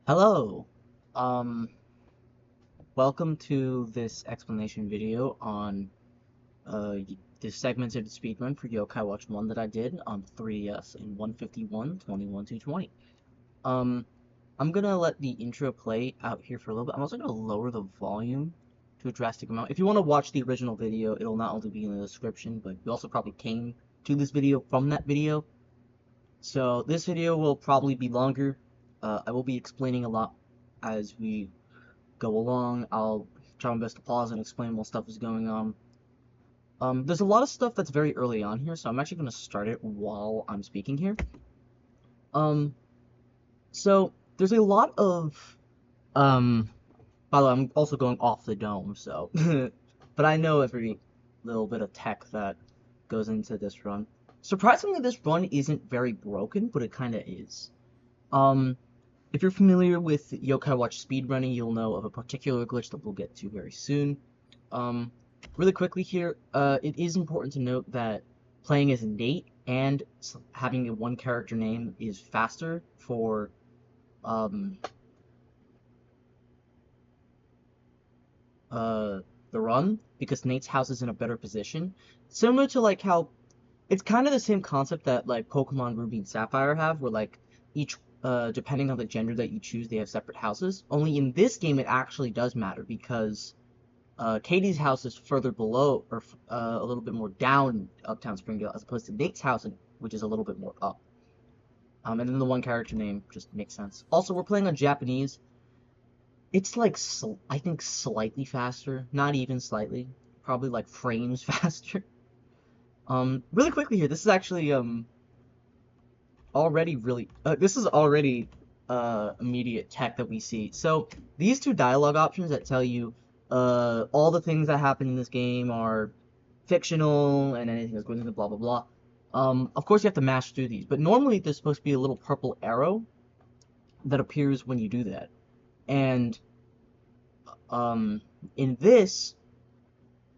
Hello. Um, Welcome to this explanation video on the segmented speedrun for Yokai Watch 1 that I did on 3DS in 151.21.220. Um, I'm gonna let the intro play out here for a little bit. I'm also gonna lower the volume to a drastic amount. If you want to watch the original video, it'll not only be in the description, but you also probably came to this video from that video. So this video will probably be longer. I will be explaining a lot as we go along. I'll try my best to pause and explain while stuff is going on. There's a lot of stuff that's very early on here, so I'm actually going to start it while I'm speaking here. Um, so there's a lot of, by the way, I'm also going off the dome, so, but I know every little bit of tech that goes into this run. Surprisingly, this run isn't very broken, but it kind of is. Um, if you're familiar with Yokai Watch speedrunning, you'll know of a particular glitch that we'll get to very soon. Um, really quickly here, it is important to note that playing as Nate and having a one character name is faster for um, the run because Nate's house is in a better position. Similar to like how it's kind of the same concept that like Pokemon Ruby and Sapphire have, where like each depending on the gender that you choose, they have separate houses. Only in this game, it actually does matter because Katie's house is further below, or a little bit more down Uptown Springdale, as opposed to Nate's house, which is a little bit more up. And then the one character name just makes sense. Also, we're playing on Japanese. It's like I think slightly faster, not even slightly, probably like frames faster. Really quickly here, this is actually already really this is already immediate tech that we see. So these two dialogue options that tell you all the things that happen in this game are fictional and anything that's going into blah blah blah. Of course you have to mash through these, but normally there's supposed to be a little purple arrow that appears when you do that. And um, in this,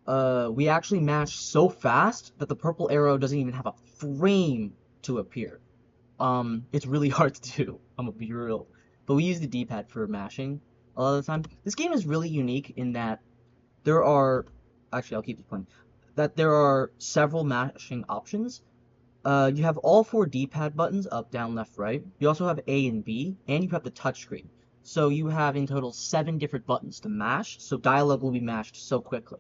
we actually mash so fast that the purple arrow doesn't even have a frame to appear. It's really hard to do, I'm gonna be real. But we use the D-pad for mashing a lot of the time. This game is really unique in that there are, actually I'll keep this playing, that there are several mashing options. You have all four D-pad buttons, up, down, left, right. You also have A and B, and you have the touchscreen. So you have in total 7 different buttons to mash, so dialogue will be mashed so quickly.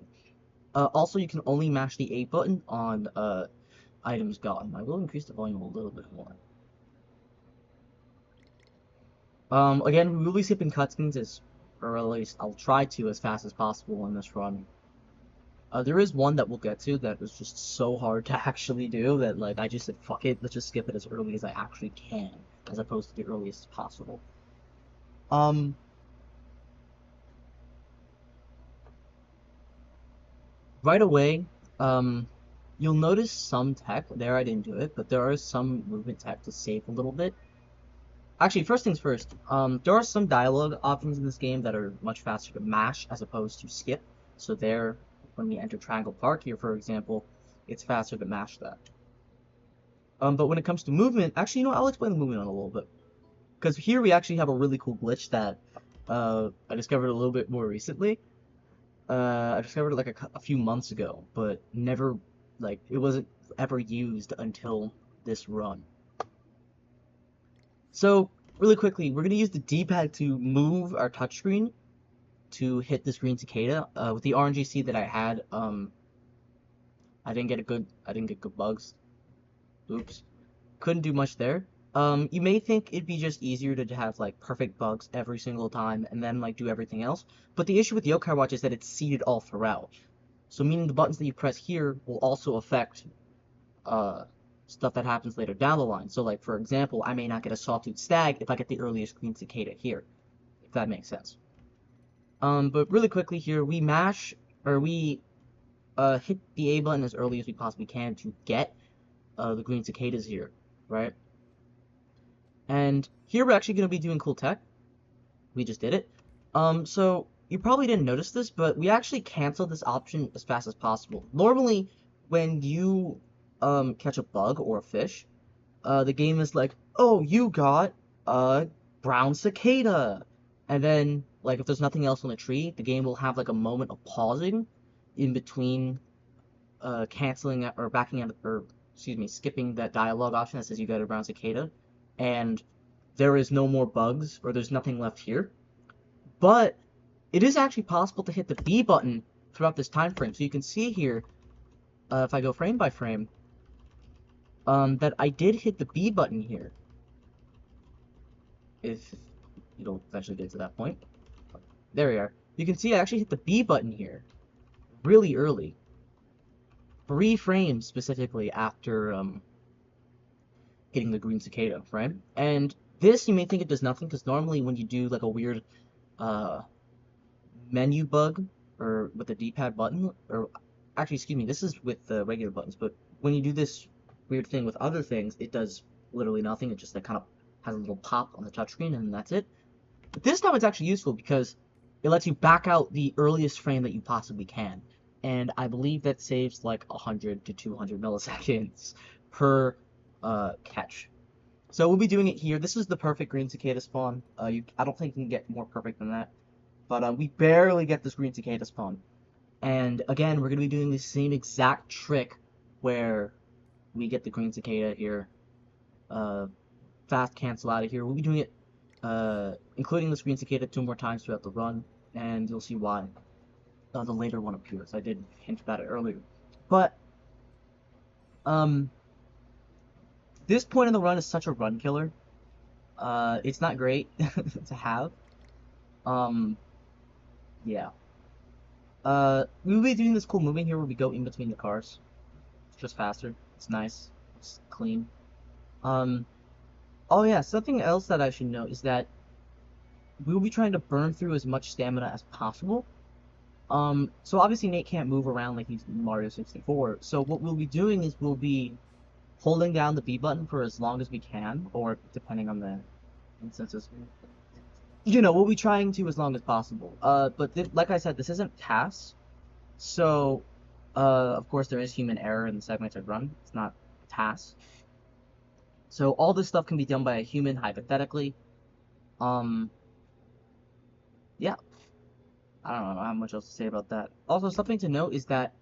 Also, you can only mash the A button on items gotten. I will increase the volume a little bit more. Again, we will be skipping cutscenes or at least I'll try to as fast as possible in this run. There is one that we'll get to that is just so hard to actually do that, like, I just said, fuck it, let's just skip it as early as I actually can, as opposed to the earliest possible. Um, right away, you'll notice some tech. There I didn't do it, but there are some movement tech to save a little bit. Actually, first things first, there are some dialogue options in this game that are much faster to mash as opposed to skip. So there, when we enter Triangle Park here, for example, it's faster to mash that. But when it comes to movement, actually, you know, I'll explain the movement on a little bit. Because here we actually have a really cool glitch that I discovered a little bit more recently. I discovered it like a few months ago, but never, like, it wasn't ever used until this run. So, really quickly, we're going to use the D-pad to move our touchscreen to hit this green cicada. With the RNGC that I had, I didn't get good bugs. Oops. Couldn't do much there. You may think it'd be just easier to have, like, perfect bugs every single time and then, like, do everything else. But the issue with Yokai Watch is that it's seeded all throughout. So meaning the buttons that you press here will also affect, stuff that happens later down the line. So, like, for example, I may not get a Sawtooth Stag if I get the earliest green cicada here, if that makes sense. But really quickly here, we mash, or we, hit the A button as early as we possibly can to get, the green cicadas here, right? And here we're actually going to be doing cool tech. We just did it. So you probably didn't notice this, but we actually canceled this option as fast as possible. Normally, when you, catch a bug or a fish, the game is like, oh, you got, brown cicada. And then, like, if there's nothing else on the tree, the game will have, like, a moment of pausing in between canceling or backing out, or excuse me, skipping that dialogue option that says you got a brown cicada, and there is no more bugs, or there's nothing left here. But it is actually possible to hit the B button throughout this time frame. So you can see here, if I go frame by frame, that I did hit the B button here. If you'll eventually get to that point. There we are. You can see I actually hit the B button here really early. 3 frames specifically after getting the green cicada, right? And this, you may think it does nothing, because normally when you do like a weird menu bug, or with the D-pad button, or actually, excuse me, this is with the regular buttons, but when you do this weird thing with other things, it does literally nothing. It just like kind of has a little pop on the touchscreen, and that's it. But this time it's actually useful because it lets you back out the earliest frame that you possibly can. And I believe that saves like 100 to 200 milliseconds per catch. So we'll be doing it here. This is the perfect green cicada spawn. I don't think you can get more perfect than that. But we barely get this green cicada spawn. And again, we're going to be doing the same exact trick where we get the green cicada here. Fast cancel out of here. We'll be doing it, including this green cicada 2 more times throughout the run. And you'll see why the later one appears. I did hint about it earlier. But, this point in the run is such a run killer. It's not great to have. Yeah. We'll be doing this cool moving here where we go in between the cars. It's just faster. It's nice. It's clean. Oh yeah, something else that I should note is that we'll be trying to burn through as much stamina as possible. So obviously Nate can't move around like he's in Mario 64. So what we'll be doing is we'll be holding down the B button for as long as we can, or depending on the instances. You know, we'll be trying to as long as possible. But like I said, this isn't TAS, so of course there is human error in the segmented run. It's not TAS. So all this stuff can be done by a human, hypothetically. Yeah. I don't know how much else to say about that. Also, something to note is that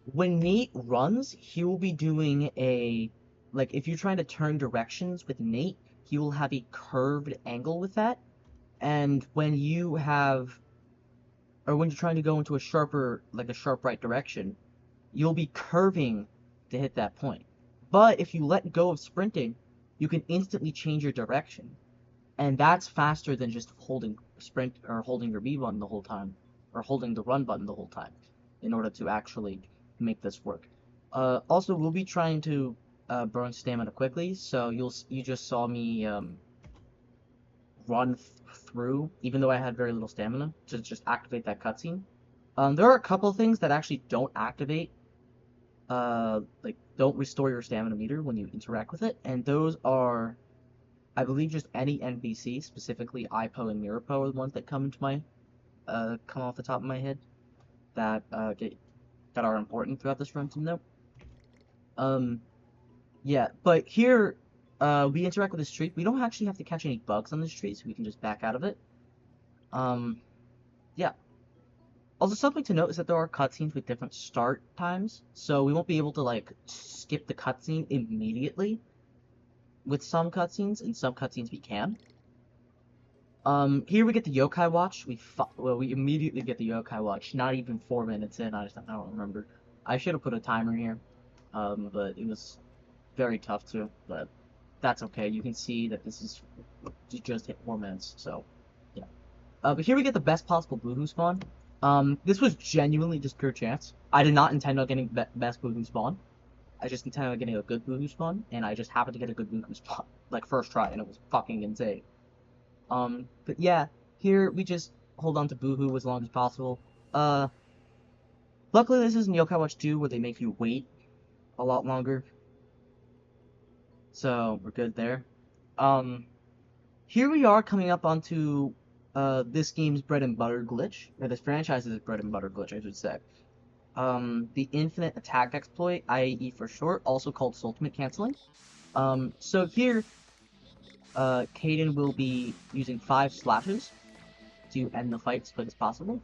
when Nate runs, he will be doing a, like, if you're trying to turn directions with Nate, he will have a curved angle with that. And when you have, or when you're trying to go into a sharper, like a sharp right direction, you'll be curving to hit that point. But if you let go of sprinting, you can instantly change your direction. And that's faster than just holding sprint or holding your B button the whole time, or holding the run button the whole time, in order to actually make this work. Also, we'll be trying to burn stamina quickly, so you just saw me run through, even though I had very little stamina, to just activate that cutscene. There are a couple things that actually don't activate, like don't restore your stamina meter when you interact with it, and those are, I believe, just any NPC, specifically IPO and Mirapo are the ones that come into my, come off the top of my head, that that are important throughout this run to know. Yeah, but here, we interact with this tree. We don't actually have to catch any bugs on this tree, so we can just back out of it. Yeah. Also, something to note is that there are cutscenes with different start times, so we won't be able to, like, skip the cutscene immediately with some cutscenes, and some cutscenes we can. Here we get the yokai watch. We immediately get the yokai watch. Not even 4 minutes in. I don't remember. I should have put a timer here, but it was very tough to. But that's okay. You can see that this is just hit 4 minutes. So yeah. But here we get the best possible boohoo spawn. This was genuinely just pure chance. I did not intend on getting best boohoo spawn. I just intended on getting a good boohoo spawn, and I just happened to get a good boohoo spawn, like first try, and it was fucking insane. But yeah, here we just hold on to boohoo as long as possible. Luckily this isn't Yokai Watch 2 where they make you wait a lot longer. So we're good there. Here we are coming up onto this game's bread and butter glitch, or this franchise's bread and butter glitch, I should say. The infinite attack exploit, IAE for short, also called ultimate canceling. So here, Caden will be using 5 slashes to end the fight as quick as possible.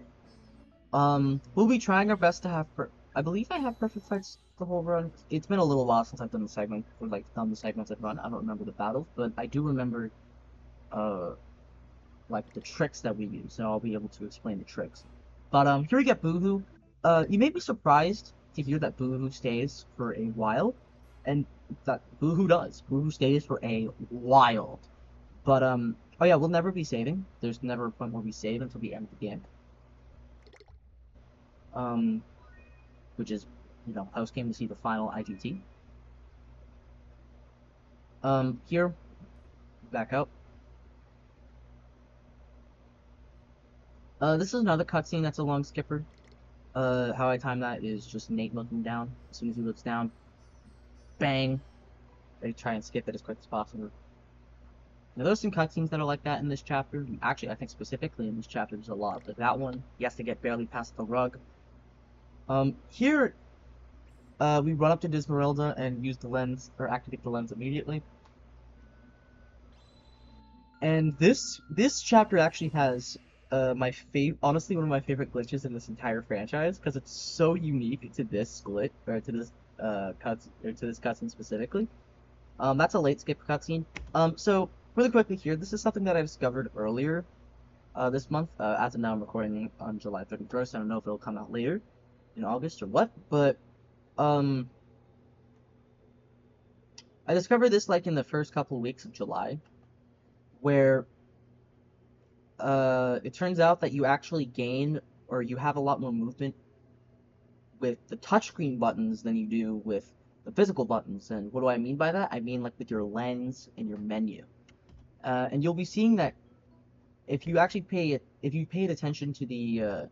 We'll be trying our best to have, I believe I have perfect fights the whole run. It's been a little while since I've done the segment, or like done the segments I've run. I don't remember the battles, but I do remember, uh, like the tricks that we use, so I'll be able to explain the tricks. But here we get Boohoo. You may be surprised to hear that Boohoo stays for a while, and that Boohoo does. Boohoo stays for a while. But oh yeah, we'll never be saving. There's never a point where we save until the end of the game. Um, which is, you know, post game to see the final IGT. Here, back out. This is another cutscene that's a long skipper. How I time that is just Nate looking down. As soon as he looks down, bang! I try and skip it as quick as possible. Now, there's some cutscenes that are like that in this chapter. Actually, I think specifically in this chapter, there's a lot. But that one, he has to get barely past the rug. Here, we run up to Dismeralda and use the lens, or activate the lens immediately. And this chapter actually has honestly one of my favorite glitches in this entire franchise because it's so unique to this glitch or to this cutscene specifically. That's a late skip cutscene. So really quickly here, this is something that I discovered earlier this month. As of now, I'm recording on July 31st. I don't know if it'll come out later in August or what, but I discovered this like in the first couple of weeks of July, where it turns out that you actually gain or you have a lot more movement with the touchscreen buttons than you do with the physical buttons. And what do I mean by that? I mean like with your lens and your menu. And you'll be seeing that if you actually paid attention to the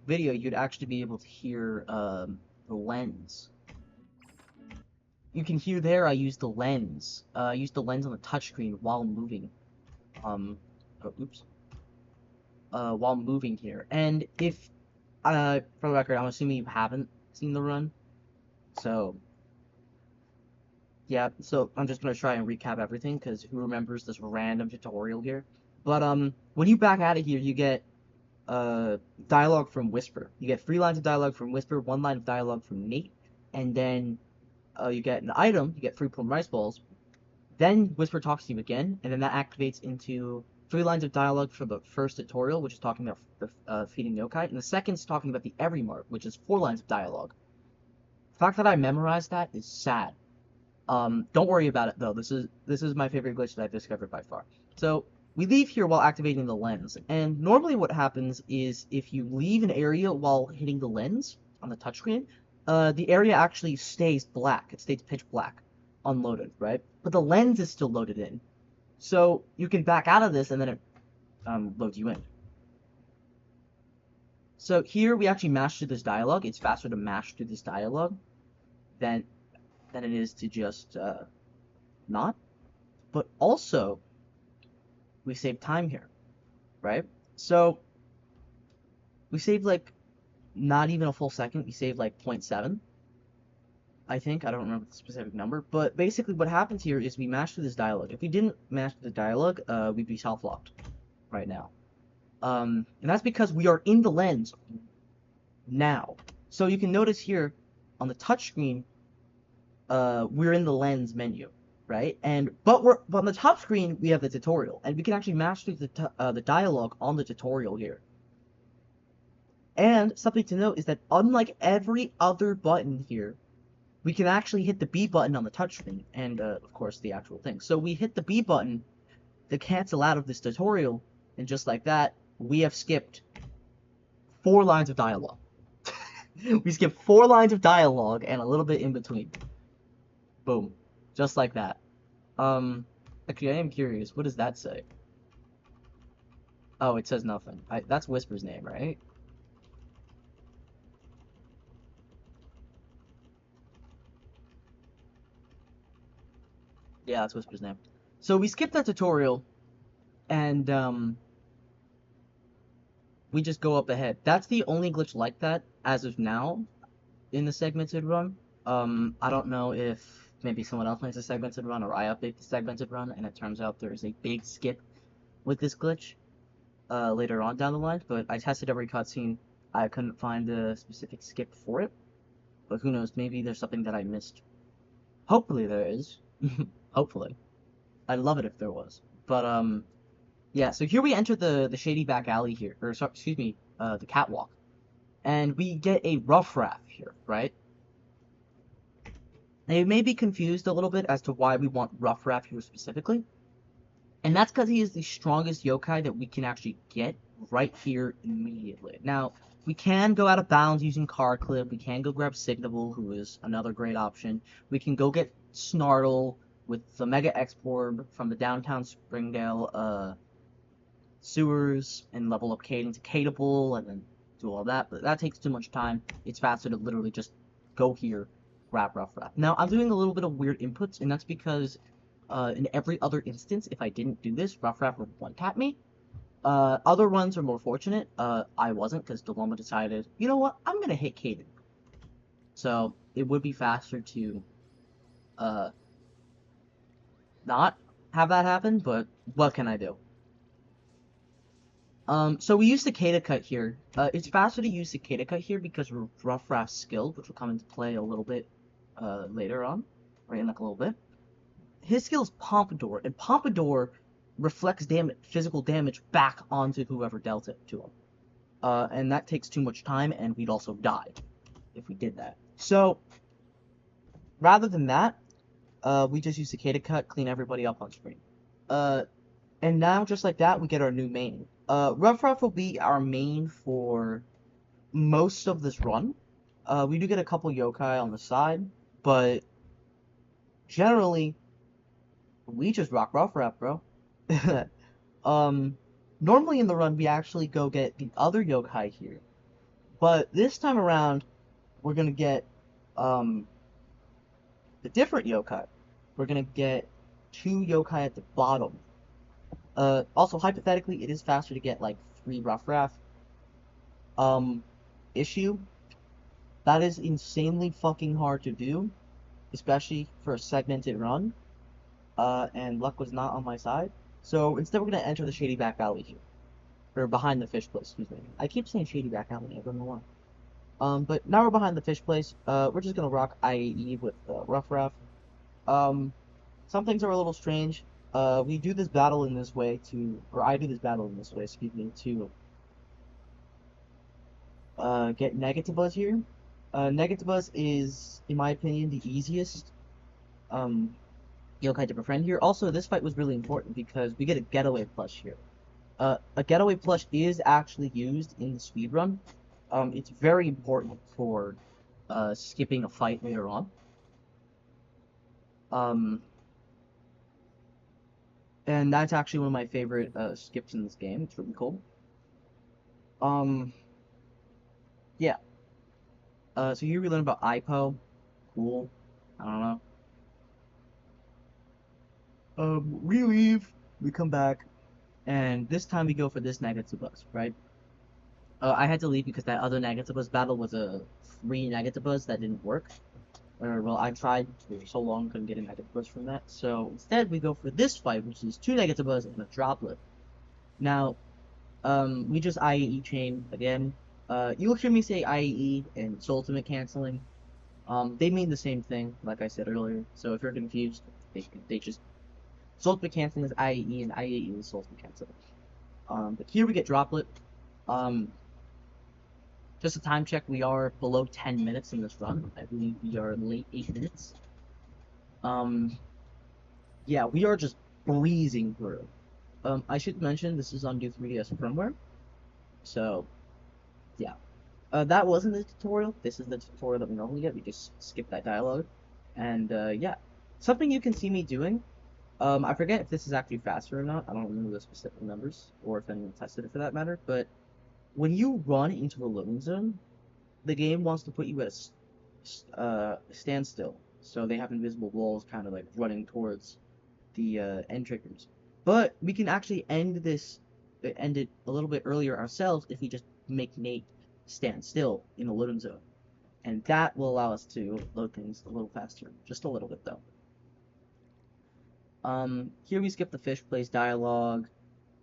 video, you'd actually be able to hear the lens. You can hear there I use the lens. I use the lens on the touchscreen while moving. Oh, oops. While moving here. And if, for the record, I'm assuming you haven't seen the run. So, yeah, so I'm just going to try and recap everything, because who remembers this random tutorial here? But, when you back out of here, you get, dialogue from Whisper. You get 3 lines of dialogue from Whisper, 1 line of dialogue from Nate, and then, you get an item, you get 3 plum rice balls. Then Whisper talks to you again, and then that activates into 3 lines of dialogue for the first tutorial, which is talking about feeding yokai, and the second's talking about the every mark, which is 4 lines of dialogue. The fact that I memorized that is sad. Don't worry about it though. This is my favorite glitch that I've discovered by far. So we leave here while activating the lens, and normally what happens is if you leave an area while hitting the lens on the touchscreen, the area actually stays black. It stays pitch black, unloaded, right? But the lens is still loaded in. So you can back out of this and then it loads you in. So here we actually mash through this dialogue. It's faster to mash through this dialogue than it is to just not. But also, we save time here, right? So we save like not even a full second. We save like 0.7. I think. I don't remember the specific number. But basically what happens here is we mash through this dialogue. If we didn't mash through the dialogue, we'd be self-locked right now. And that's because we are in the lens now. So you can notice here on the touchscreen, we're in the lens menu, right? But on the top screen we have the tutorial, and we can actually mash through the dialogue on the tutorial here. And something to note is that unlike every other button here, we can actually hit the B button on the touchscreen, and of course the actual thing. So we hit the B button to cancel out of this tutorial, and just like that, we have skipped 4 lines of dialogue. We skipped 4 lines of dialogue and a little bit in between. Boom. Just like that. Actually, I am curious. What does that say? Oh, it says nothing. That's Whisper's name, right? Yeah, that's Whisper's name. So we skipped that tutorial, and we just go up ahead. That's the only glitch like that as of now in the segmented run. I don't know if maybe someone else makes a segmented run, or I update the segmented run, and it turns out there's a big skip with this glitch later on down the line. But I tested every cutscene. I couldn't find a specific skip for it. But who knows, maybe there's something that I missed. Hopefully there is. Hopefully. I'd love it if there was. But, yeah, so here we enter the shady back alley here. Or, sorry, excuse me, the catwalk. And we get a rough raft here, right? Now, you may be confused a little bit as to why we want rough raft here specifically. And that's because he is the strongest yokai that we can actually get right here immediately. Now, we can go out of bounds using Car Clip. We can go grab Signable, who is another great option. We can go get Snartle with the Mega X-Orb from the downtown Springdale sewers and level up Cade into Cadeable and then do all that. But that takes too much time. It's faster to literally just go here, grab Rough Raft. Now, I'm doing a little bit of weird inputs, and that's because in every other instance, if I didn't do this, Rough Raft would one-tap me. Other runs are more fortunate. I wasn't, because Dilemma decided, you know what, I'm gonna hit Caden. So, it would be faster to, not have that happen, but what can I do? So we use Cicada Cut here. It's faster to use Cicada Cut here because of Rough Raft's skill, which will come into play a little bit, later on, or in like a little bit. His skill is Pompadour, and Pompadour reflects physical damage back onto whoever dealt it to him. And that takes too much time, and we'd also die if we did that. So, rather than that, we just use Cicada Cut, clean everybody up on screen. And now, just like that, we get our new main. Rough Raft will be our main for most of this run. We do get a couple yokai on the side, but generally, we just rock Rough Raft, bro. Normally in the run, we actually go get the other yokai here. But this time around, we're gonna get, the different yokai. We're gonna get 2 yokai at the bottom. Also, hypothetically, it is faster to get, like, 3 Rough Raft. Issue. That is insanely fucking hard to do, especially for a segmented run. And luck was not on my side. So instead we're going to enter the shady back alley here. Or behind the fish place, excuse me. I keep saying shady back alley, I don't know why. But now we're behind the fish place. We're just going to rock IAE with Rough Raft. Some things are a little strange. We do this battle in this way to... Or I do this battle in this way, excuse me, to... get Negativus here. Negativus is, in my opinion, the easiest yokai to befriend here. Also, this fight was really important because we get a getaway plush here. A getaway plush is actually used in the speedrun. It's very important for skipping a fight later on. And that's actually one of my favorite skips in this game. It's really cool. Yeah. So here we learn about IPO. Cool. I don't know. We leave, we come back, and this time we go for this Negativus, right? I had to leave because that other Negativus battle was a free Negativus that didn't work. Or, well, I tried for so long, couldn't get a Negativus from that. So instead, we go for this fight, which is 2 Negativus and a Droplet. Now, we just IAE chain again. You'll hear me say IAE and Soultimate canceling. They mean the same thing, like I said earlier. So if you're confused, they just... Soultimate canceling is IAE, and IAE is Soultimate canceling. But here we get Droplet. Just a time check, we are below 10 minutes in this run. I believe we are late 8 minutes. Yeah, we are just breezing through. I should mention this is on new 3DS firmware. So, yeah. That wasn't the tutorial. This is the tutorial that we normally get. We just skip that dialogue. And, yeah. Something you can see me doing. I forget if this is actually faster or not. I don't remember the specific numbers, or if anyone tested it for that matter, but when you run into a loading zone, the game wants to put you at a standstill, so they have invisible walls kind of like running towards the end triggers. But we can actually end it a little bit earlier ourselves if we just make Nate stand still in a loading zone. And that will allow us to load things a little faster. Just a little bit, though. Here we skip the fish place dialogue,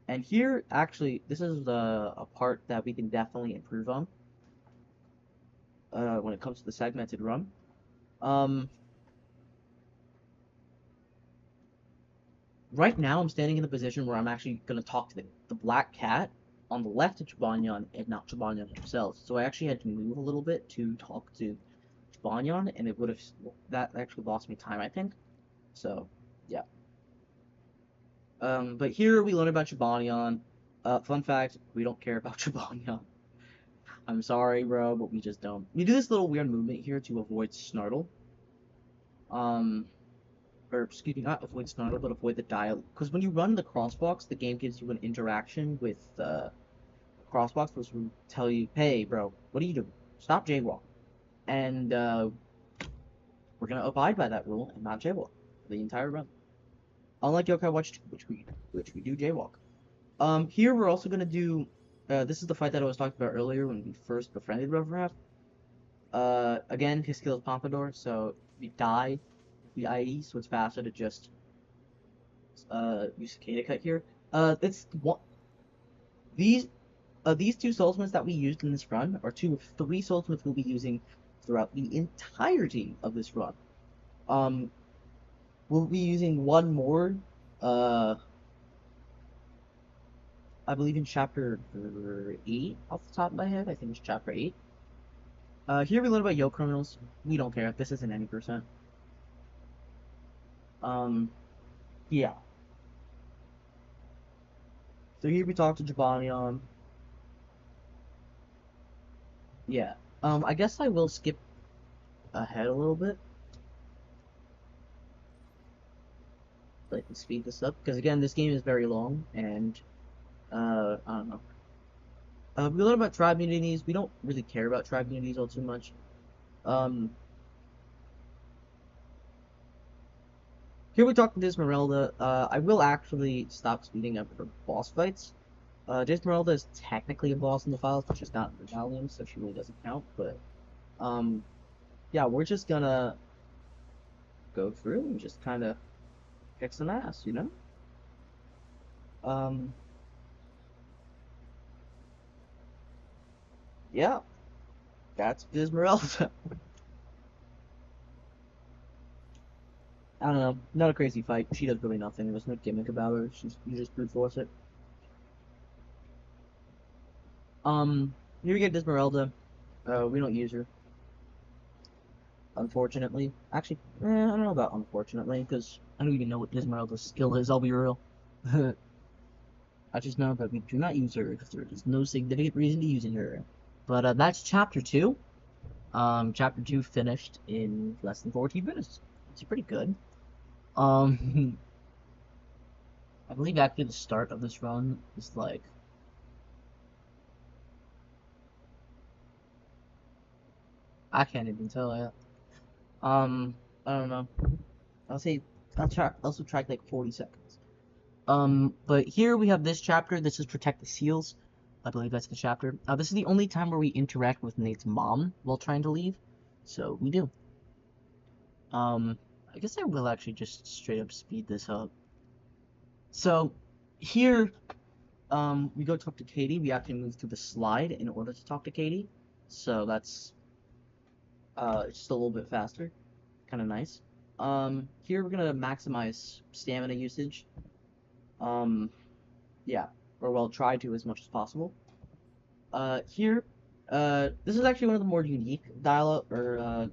and here, actually, this is a part that we can definitely improve on, when it comes to the segmented run. Um, right now, I'm standing in the position where I'm actually gonna talk to the black cat on the left of Chabanyan and not Chabanyan himself. So I actually had to move a little bit to talk to Chabanyan, and it would have that actually lost me time, I think. So, yeah. But here we learn about Chabanyan. Fun fact, we don't care about Chabanyan. I'm sorry, bro, but we just don't. We do this little weird movement here to avoid Snartle. Um, or excuse me, not avoid Snartle, but avoid the dial. Because when you run the crossbox, the game gives you an interaction with crossbox, which will tell you, "Hey, bro, what are you doing? Stop jaywalk." And we're gonna abide by that rule and not jaywalk for the entire run. Unlike Yokai Watch 2, which we do jaywalk. Here we're also gonna do. This is the fight that I was talking about earlier when we first befriended Reverend. Again, his skill is Pompadour, so if we die, we IE, so it's faster to just use Cicada Cut here. It's one these these two soulsmiths that we used in this run are two of three soulsmiths we'll be using throughout the entirety of this run. Um, we'll be using one more, uh, I believe in chapter 8 off the top of my head. I think it's chapter 8. Here we learn about Yo criminals. We don't care. This isn't any percent. Um, yeah. So here we talk to Jabanion. Yeah. I guess I will skip ahead a little bit. Like, speed this up. Because, again, this game is very long, and, I don't know. We learn about tribe unities. We don't really care about tribe unities all too much. Um, Here we talk to Dismeralda. I will actually stop speeding up for boss fights. Dismeralda is technically a boss in the files, but she's not in the volume, so she really doesn't count. But, yeah, we're just gonna go through and just kind of kick some ass, you know? Um, yeah, that's Dismeralda. I don't know, not a crazy fight. She does really nothing. There's no gimmick about her. You just brute force it. Here we get Dismeralda. We don't use her, unfortunately. Actually, I don't know about unfortunately, because I don't even know what Dismeralda's skill is, I'll be real. I just know that we do not use her, because there is no significant reason to using her. But that's chapter 2. Chapter 2 finished in less than 14 minutes. It's pretty good. Um, I believe actually the start of this run is like... I can't even tell yet. I don't know. I'll say I'll subtract like 40 seconds. But here we have this chapter. This is Protect the Seals. I believe that's the chapter. This is the only time where we interact with Nate's mom while trying to leave. So we do. I guess I will actually just straight up speed this up. So here, we go talk to Katie. We actually move through the slide in order to talk to Katie. So that's just a little bit faster. Kind of nice. Here we're gonna maximize stamina usage. Yeah, or well, try to as much as possible. Here, this is actually one of the more unique dialogue or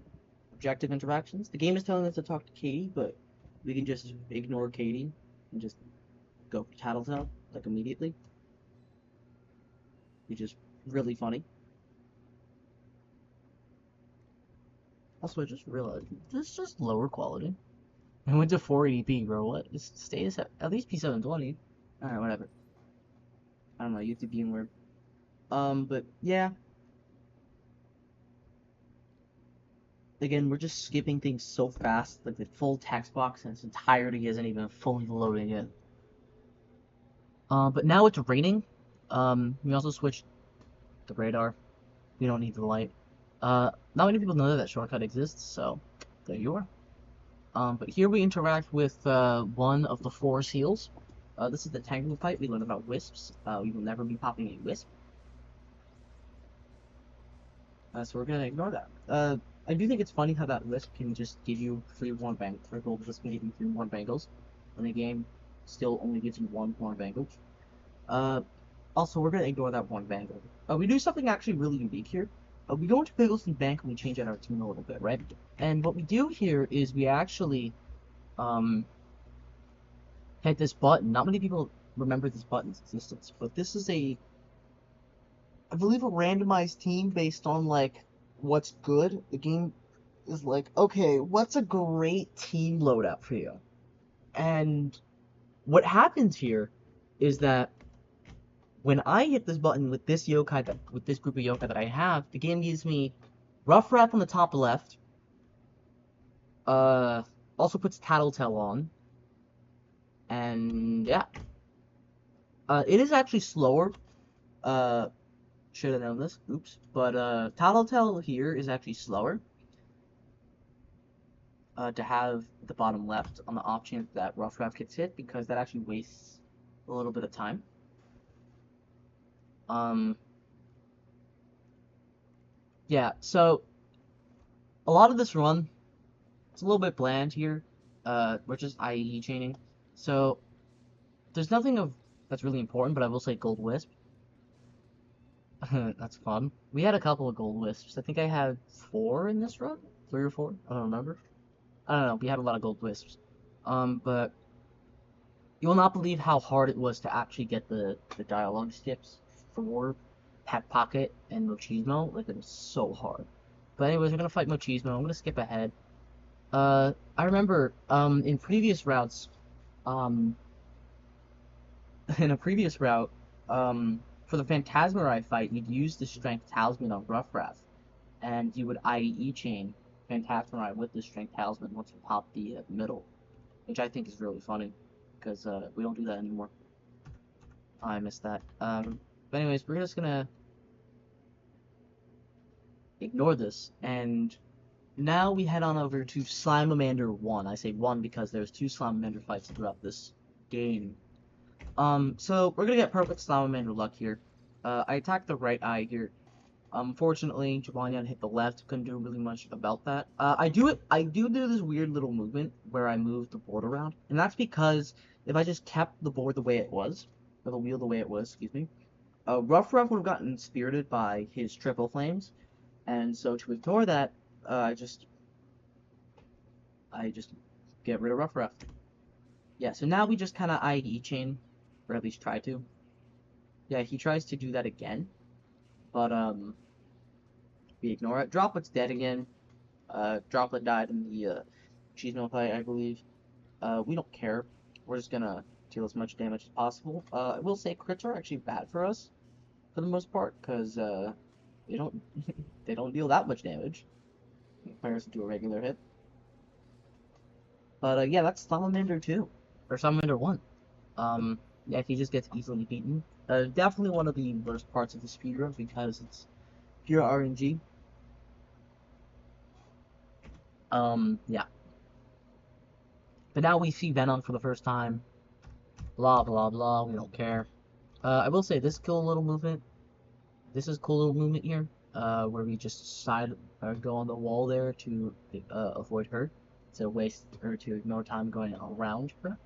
objective interactions. The game is telling us to talk to Katie, but we can just ignore Katie and just go for Tattletale like immediately, which is really funny. Also, I just realized this is just lower quality. I went to 480p, bro. What? It stays at least P720. Alright, whatever. I don't know, YouTube being weird. But yeah. Again, we're just skipping things so fast, like the full text box in its entirety isn't even fully loading yet. But now it's raining. We also switched the radar. We don't need the light. Not many people know that shortcut exists, so there you are. But here we interact with one of the four seals. This is the tangle fight. We learn about wisps. We will never be popping a wisp. So we're gonna ignore that. I do think it's funny how that wisp can just give you 3 warm bangles, or gold wisp can give you 3 warm bangles, and the game still only gives you 1 warm bangle. Also, we're gonna ignore that one bangle. We do something actually really unique here. We go into Piggleson Bank and we change out our team a little bit, right? And what we do here is we actually hit this button. Not many people remember this button's existence, but this is I believe, a randomized team based on, like, what's good. The game is like, okay, what's a great team loadout for you? And what happens here is that when I hit this button with this yokai, with this group of yokai that I have, the game gives me Rough Wrap on the top left. Also puts Tattletale on, and yeah, it is actually slower. Should have known this. Oops. But Tattletale here is actually slower. To have the bottom left on the off chance that Rough Wrap gets hit, because that actually wastes a little bit of time. Yeah, so a lot of this run, it's a little bit bland here. We're just IE chaining. So there's nothing that's really important, but I will say Gold Wisp. That's fun. We had a couple of Gold Wisps. I think I had 4 in this run? 3 or 4? I don't remember. I don't know, we had a lot of Gold Wisps. But you will not believe how hard it was to actually get the dialogue skips for Pet Pocket and Machismo. Like, it was so hard. But anyways, we're gonna fight Machismo. I'm gonna skip ahead. I remember, in previous routes, in a previous route, for the Phantasmarai fight, you'd use the Strength Talisman on Ruffrath, and you would IE chain Phantasmarai with the Strength Talisman once you pop the middle, which I think is really funny, because we don't do that anymore. Oh, I missed that. But anyways, we're just gonna ignore this, and now we head on over to Slimamander 1. I say 1 because there's 2 Slimamander fights throughout this game. So we're gonna get perfect Slimamander luck here. I attacked the right eye here. Unfortunately, Jabonyan hit the left. Couldn't do really much about that. I do this weird little movement where I move the board around, and that's because if I just kept the board the way it was, or the wheel the way it was, excuse me, Rough would have gotten spirited by his triple flames, and so to ignore that, I just get rid of Rough. Yeah, so now we just kind of IE chain, or at least try to. Yeah, he tries to do that again, but we ignore it. Droplet's dead again. Droplet died in the Cheesemilk fight, I believe. We don't care. We're just gonna deal as much damage as possible. I will say crits are actually bad for us, for the most part, because they don't they don't deal that much damage in comparison to a regular hit. But yeah, that's Salamander 2, or Salamander 1. Yeah, he just gets easily beaten. Definitely one of the worst parts of the speedrun because it's pure RNG. Yeah. But now we see Venom for the first time. Blah, blah, blah, we don't care. I will say, this cool little movement, this is cool little movement here, where we just go on the wall there to avoid her, to waste, or to ignore time going around her.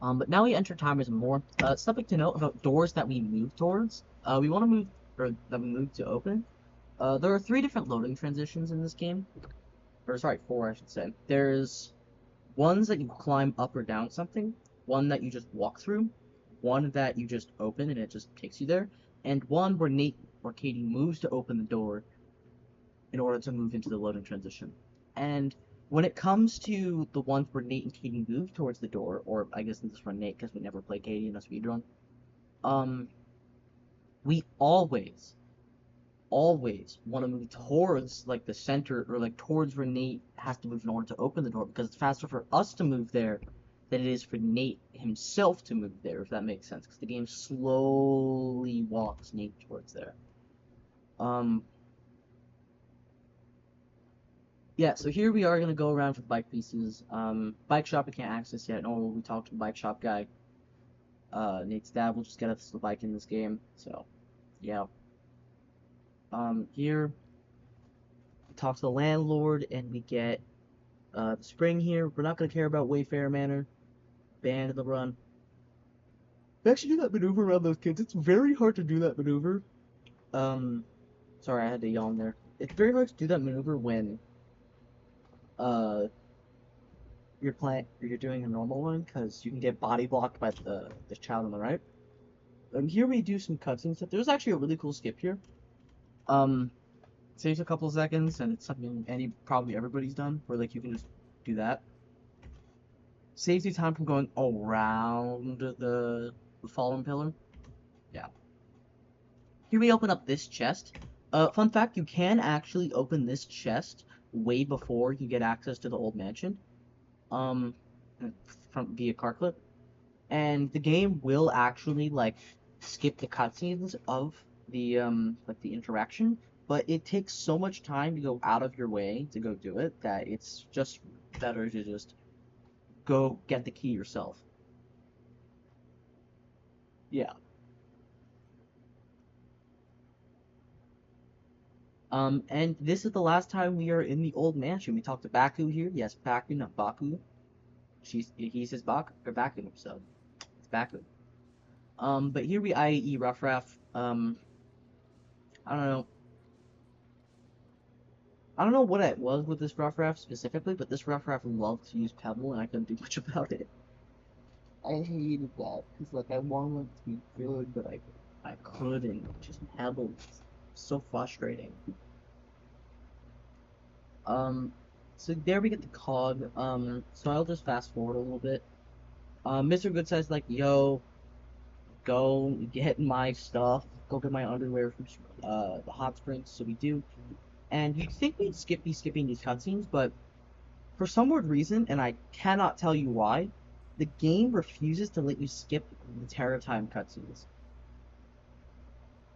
But now we enter timers more. Something to note about doors that we move towards. We want to move, or that we move to open. There are 3 different loading transitions in this game. Or sorry, 4 I should say. There's ones that you climb up or down something, one that you just walk through, one that you just open and it just takes you there, and one where Nate or Katie moves to open the door in order to move into the loading transition. And when it comes to the ones where Nate and Katie move towards the door, or I guess this is for Nate because we never play Katie in a speedrun, we always want to move towards, like, the center, or, like, towards where Nate has to move in order to open the door, because it's faster for us to move there than it is for Nate himself to move there, if that makes sense, because the game slowly walks Nate towards there. Yeah, so here we are gonna go around for bike pieces. Bike shop we can't access yet. Oh, we talked to the bike shop guy. Nate's dad will just get us the bike in this game. So, yeah. Here we talk to the landlord and we get the spring here. We're not gonna care about Wayfarer Manor. Band in the run. We actually do that maneuver around those kids. It's very hard to do that maneuver. Um, Sorry, I had to yawn there. It's very hard to do that maneuver when uh you're doing a normal one because you can get body blocked by the child on the right. Here we do some cutscene stuff. There's actually a really cool skip here. Um, Saves a couple seconds and it's something probably everybody's done where like you can just do that. Saves you time from going around the fallen pillar. Yeah. Here we open up this chest. Fun fact, you can actually open this chest way before you get access to the old mansion. Um, from via car clip. And the game will actually like skip the cutscenes of the like the interaction, but it takes so much time to go out of your way to go do it that it's just better to just go get the key yourself. Yeah. And this is the last time we are in the old mansion. We talked to Baku here. Yes, Baku, not Baku. He says Baku or Baku, so it's Baku. But here we IE Rough Raff. I don't know. I don't know what it was with this Rough Raff specifically, but this Rough Raff loved to use Pebble, and I couldn't do much about it. I hated that because like I wanted it to be good, but I couldn't. Just Pebble, so frustrating. Um, so there we get the cog. So I'll just fast forward a little bit. Mr. Good says like, "Yo, go get my stuff. Go get my underwear from the hot springs." So we do, and you'd think we'd be skipping these cutscenes, but for some weird reason, and I cannot tell you why, the game refuses to let you skip the Terror Time cutscenes.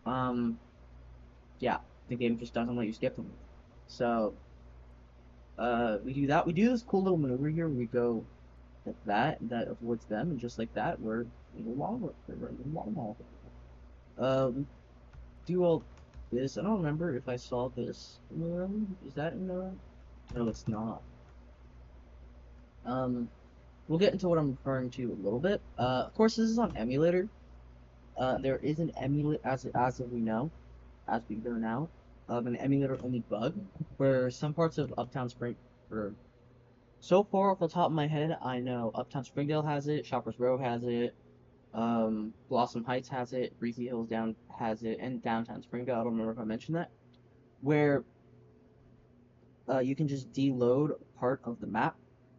Um, yeah, the game just doesn't let you skip them. So, we do that. We do this cool little maneuver here where we go like that, and that avoids them, and just like that, we're in the long haul. We do all this. I don't remember if I saw this in the room. Is that in the room? No, it's not. We'll get into what I'm referring to a little bit. Of course, this is on emulator. There is an emulator, as we know now, of an emulator-only bug, where some parts of Uptown Spring, or so far off the top of my head, I know Uptown Springdale has it, Shoppers Row has it, Blossom Heights has it, Breezy Hills Down has it, and Downtown Springdale, I don't remember if I mentioned that, where you can just deload part of the map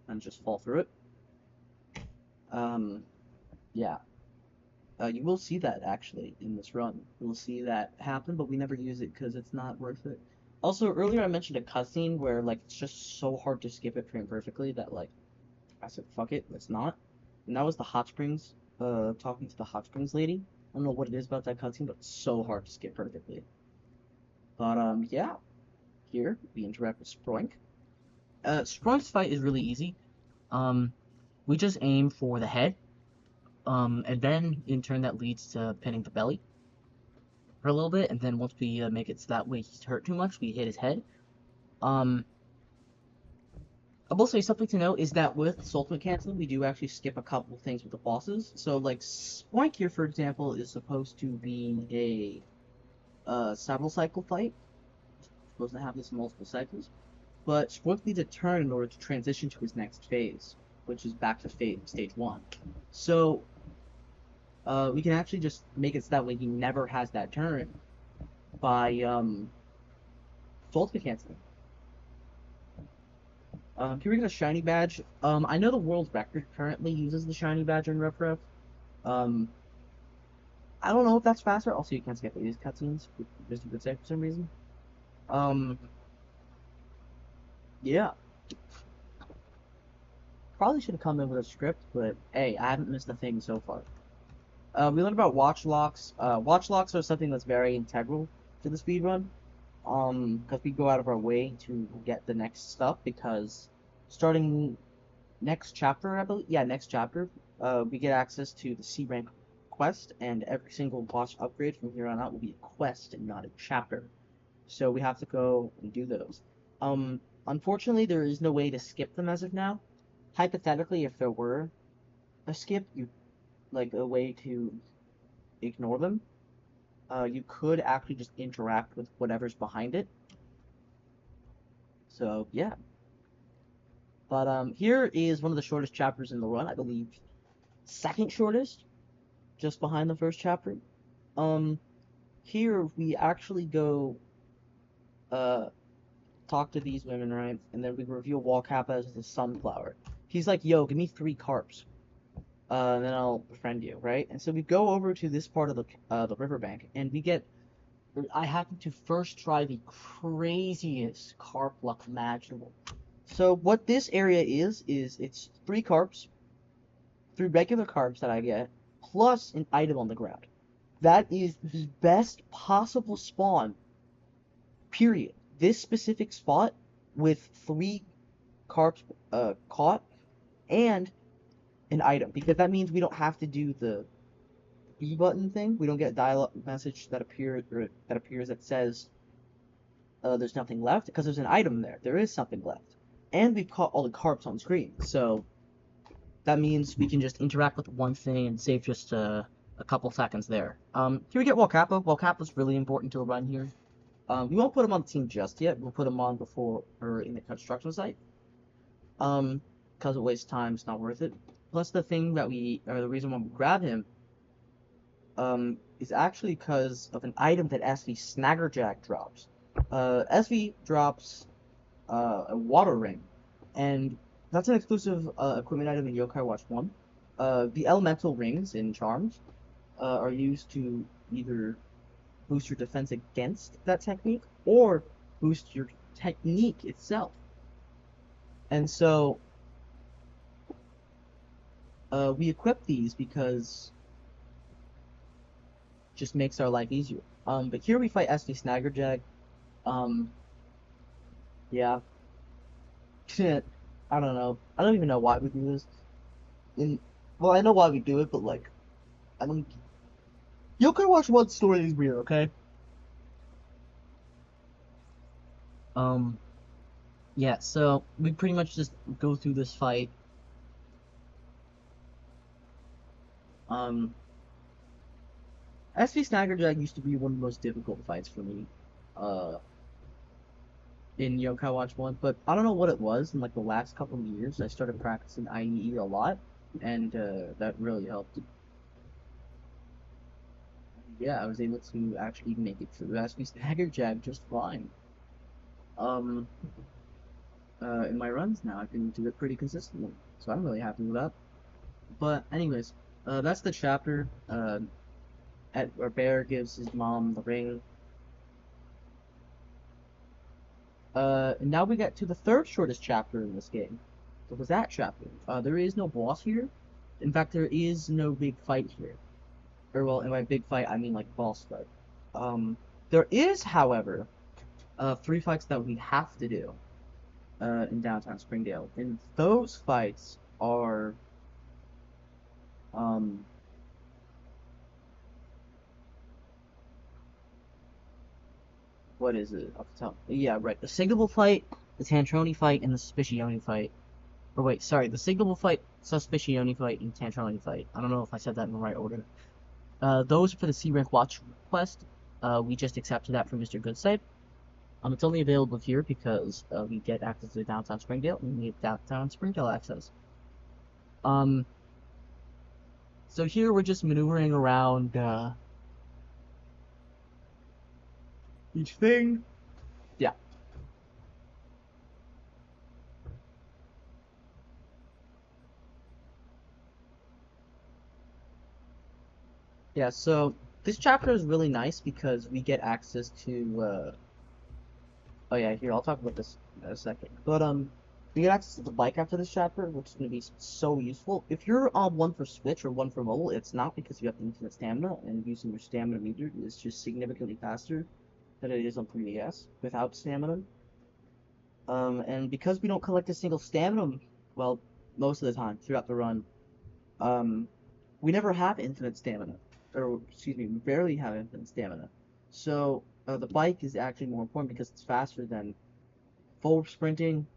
and just fall through it. Yeah. You will see that actually in this run. You will see that happen, but we never use it because it's not worth it. Also, earlier I mentioned a cutscene where like it's just so hard to skip it frame perfectly that like I said fuck it, let's not. And that was the hot springs, talking to the hot springs lady. I don't know what it is about that cutscene, but it's so hard to skip perfectly. But yeah, here we interact with Sproink. Sproink's fight is really easy. We just aim for the head. And then in turn that leads to pinning the belly for a little bit, and then once we make it so that way he's hurt too much, we hit his head. I will say something to note is that with Ultimate Cancel, we do actually skip a couple things with the bosses. So like Swank here, for example, is supposed to be a several cycle fight. It's supposed to have this in multiple cycles. But Swank needs a turn in order to transition to his next phase, which is back to stage 1. So we can actually just make it so that way he never has that turn by Ultimate Canceling. Here we got a shiny badge. I know the world record currently uses the shiny badge in Rough Rough. I don't know if that's faster. Also, you can't skip these cutscenes, just a good say for some reason. Yeah. Probably should have come in with a script, but hey, I haven't missed a thing so far. We learned about watch locks. Watch locks are something that's very integral to the speedrun. because we go out of our way to get the next stuff, because starting next chapter, I believe, yeah, next chapter, we get access to the C rank quest, and every single boss upgrade from here on out will be a quest and not a chapter. So we have to go and do those. Unfortunately, there is no way to skip them as of now. Hypothetically, if there were a skip, you like a way to ignore them, you could actually just interact with whatever's behind it. So yeah. But here is one of the shortest chapters in the run, I believe, second shortest, just behind the first chapter. Um, Here we actually go uh talk to these women, right? And then we reveal Walcap as the sunflower. He's like, "Yo, give me 3 carps, and then I'll befriend you," right? And so we go over to this part of the riverbank, and we get. I happen to first try the craziest carp luck imaginable. So what this area is it's 3 carps, 3 regular carps that I get, plus an item on the ground. That is the best possible spawn, period. This specific spot with 3 carps caught and an item, because that means we don't have to do the B button thing. We don't get a dialogue message that appears that says there's nothing left, because there's an item there. There is something left, and we've caught all the carps on screen. So that means we can just interact with one thing and save just a couple seconds there. Here we get Walcappa. Walcappa's really important to the run here. We won't put him on the team just yet. We'll put him on before or in the construction site. Because it wastes time, it's not worth it. Plus, the reason why we grab him, is actually because of an item that SV Snaggerjack drops. SV drops a water ring, and that's an exclusive equipment item in Yokai Watch 1. The elemental rings in Charms are used to either boost your defense against that technique or boost your technique itself. And so we equip these because it just makes our life easier. But here we fight SV Snaggerjack. Yeah. I don't know. I don't even know why we do this. Well, I know why we do it, but like, I don't. Yokai Watch 1 story is weird, okay? Um, yeah, so we pretty much just go through this fight. SV Snaggerjack used to be one of the most difficult fights for me, uh, in Yokai Watch 1, but I don't know what it was. In like the last couple of years, I started practicing IEE a lot, and that really helped. Yeah, I was able to actually make it through SV Snaggerjack just fine. Um, in my runs now, I can do it pretty consistently, so I'm really happy with that. But anyways, that's the chapter. Where Bear gives his mom the ring. And now we get to the third shortest chapter in this game. What was that chapter? There is no boss here. In fact, there is no big fight here. Or well, by big fight, I mean like boss fight. There is, however, 3 fights that we have to do in downtown Springdale, and those fights are what is it off the top? Yeah, right. The Signable fight, the Tantroni fight, and the Suspicione fight. Or wait, sorry, the Signable fight, Suspicione fight, and Tantroni fight. I don't know if I said that in the right order. Those are for the C rank watch quest. We just accepted that from Mr. Goodside. It's only available here because we get access to downtown Springdale, and we have downtown Springdale access. So here we're just maneuvering around each thing. Yeah. Yeah, so this chapter is really nice because we get access to oh yeah, here, I'll talk about this in a second. But we get access to the bike after this chapter, which is gonna be so useful. If you're on one for Switch or one for mobile, it's not because you have infinite stamina, and using your stamina meter is just significantly faster that it is on 3DS without stamina. And because we don't collect a single stamina, well, most of the time throughout the run, um, we never have infinite stamina, or excuse me, we barely have infinite stamina. So the bike is actually more important because it's faster than full sprinting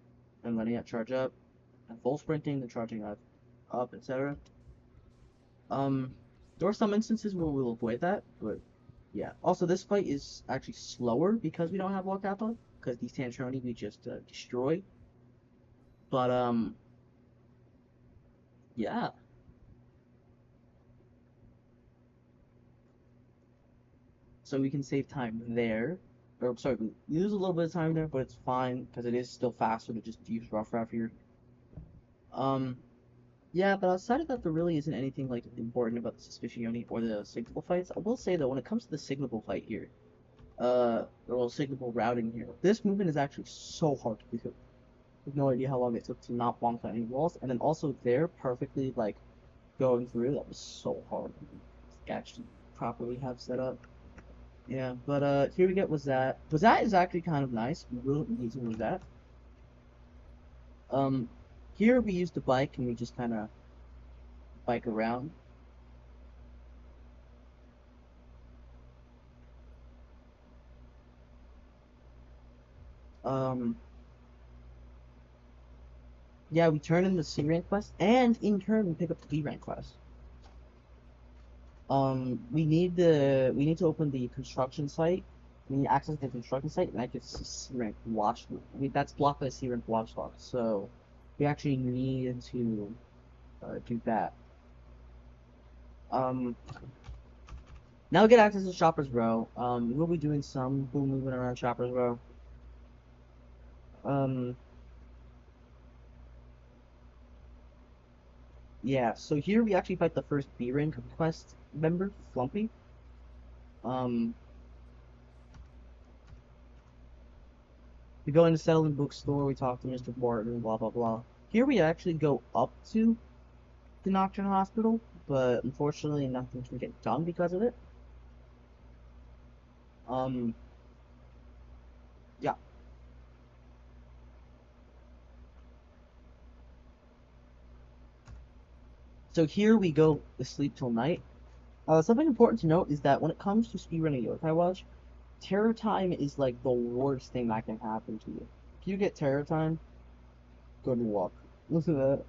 and letting it charge up, and full sprinting and charging up, etc. There are some instances where we'll avoid that, but yeah. Also, this fight is actually slower because we don't have Wall Kappa, because these Tantroni we just destroy. But yeah. So we can save time there. Or sorry, we lose a little bit of time there, but it's fine because it is still faster to just use Rough Rough here. Um, yeah, but outside of that, there really isn't anything like important about the Suspicione or the Signal fights. I will say though, when it comes to the Signal fight here, well, Signal routing here, this movement is actually so hard to do. I have no idea how long it took to not bonk on any walls, and then also there, perfectly like going through, that was so hard to actually properly have set up. Yeah, but here we get was that. Was that is actually kind of nice. We will need to move that. Um, here we use the bike and we just kind of bike around. Um, yeah, we turn in the C rank quest, and in turn we pick up the B rank quest. We need to open the construction site. We need access to the construction site, and that gets C rank watch. That's blocked by C rank watchdog, so we actually need to do that. Um, Now we get access to Shopper's Row. We'll be doing some cool movement around Shopper's Row. Um, yeah, so here we actually fight the first B rank quest member, Flumpy. Um, we go into Settlement Bookstore, we talk to Mr. Barton, blah blah blah. Here we actually go up to the Nocturne Hospital, but unfortunately nothing can get done because of it. Um, yeah. So here we go to sleep till night. Something important to note is that when it comes to speedrunning Yokai Watch, terror time is like the worst thing that can happen to you. If you get terror time, good luck. Listen to that.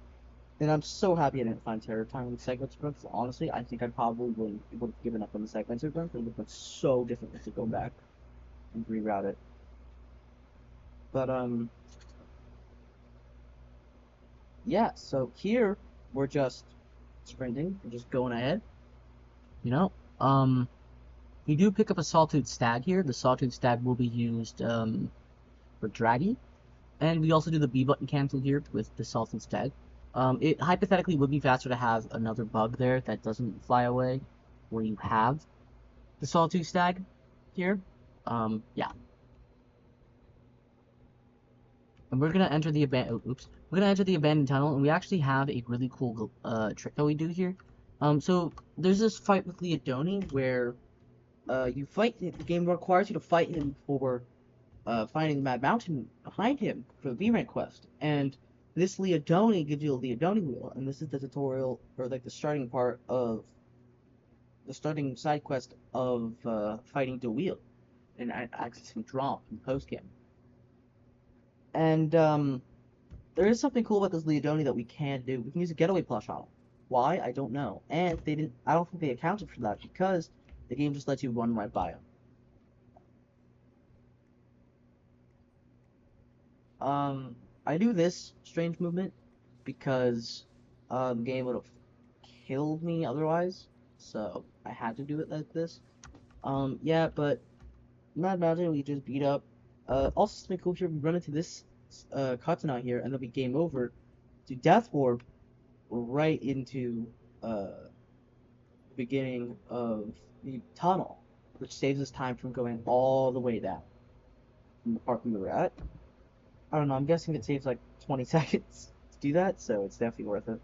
And I'm so happy I didn't find terror time in the segments run, because honestly, I think I probably would have given up on the segments run, because it would have been so difficult to go back and reroute it. But yeah, so here we're just sprinting, we're just going ahead. You know, we do pick up a Sawtooth Stag here. The Sawtooth Stag will be used for Draggy. And we also do the B button cancel here with the Sawtooth Stag. It hypothetically would be faster to have another bug there that doesn't fly away, where you have the Sawtooth Stag here. Yeah. And we're gonna enter the we're gonna enter the abandoned tunnel, and we actually have a really cool trick that we do here. So there's this fight with Leodoni where you fight. The game requires you to fight him for finding the Mad Mountain behind him for the B rank quest, and this Leodoni gives you a Leodoni wheel, and this is the tutorial or like the starting part of the starting side quest of fighting the wheel and accessing Drop in post game. And there is something cool about this Leodoni that we can do. We can use a getaway plush on him. Why? I don't know. And they didn't. I don't think they accounted for that because the game just lets you run right by him. I do this strange movement because the game would have killed me otherwise, so I had to do it like this. Yeah, but Mad Mountain we just beat up. Also something cool here, we run into this Katana here, and then we game over to Death Orb right into the beginning of the tunnel, which saves us time from going all the way down from the part we were at. I don't know, I'm guessing it saves like 20 seconds to do that, so it's definitely worth it.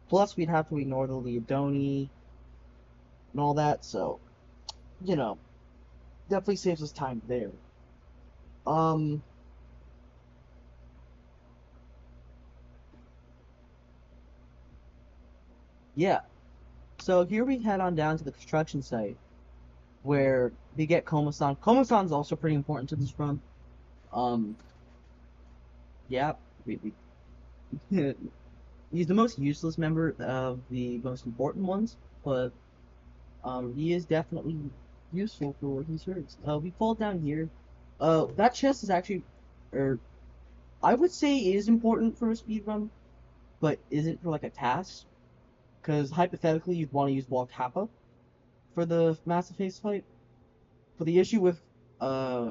Plus, we'd have to ignore the Leodoni and all that, so, you know. definitely saves us time there. Um, yeah. So here we head on down to the construction site where we get Komasan. Komasan's also pretty important to this run. Um, yeah, we he's the most useless member of the most important ones, but he is definitely useful for what he serves. We fall down here. That chest is actually, or I would say is important for a speed run, but isn't for like a task. Because hypothetically, you'd want to use Wall Kappa for the massive face fight. But the issue with uh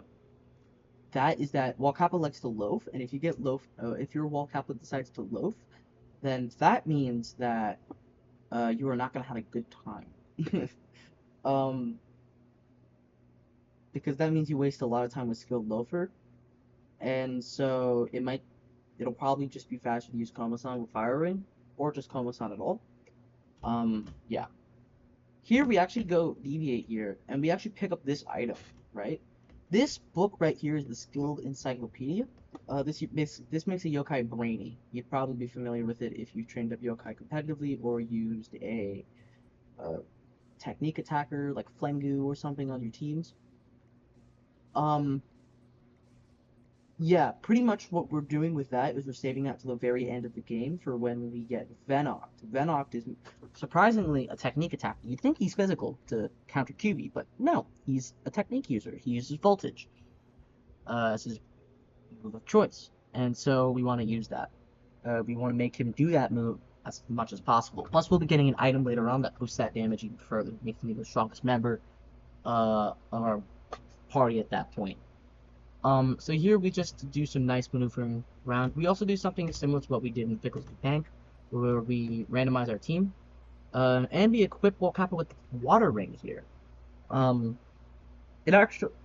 that is that Wall Kappa likes to loaf, and if you get loaf, if your Wall Kappa decides to loaf, then that means that you are not gonna have a good time. um, because that means you waste a lot of time with skilled loafer, and so it'll probably just be faster to use Komasan with Fire Ring, or just Komasan at all. Yeah. Here we actually go deviate here, and we actually pick up this item, right? This book right here is the Skilled Encyclopedia. This makes a yokai brainy. You'd probably be familiar with it if you trained up yokai competitively or used a uh, technique attacker like Flengu or something on your teams. Um, Yeah, pretty much what we're doing with that is we're saving that to the very end of the game for when we get Venoct. Venoct is surprisingly a technique attacker. You'd think he's physical to counter QB, but no, he's a technique user. He uses voltage as his move of choice, and so we want to use that. We want to make him do that move as much as possible. Plus, we'll be getting an item later on that boosts that damage even further, making him the strongest member of our party at that point. So here we just do some nice maneuvering around. We also do something similar to what we did in Pickles Bank, where we randomize our team, and we equip Wakapa with the water ring here. Um, the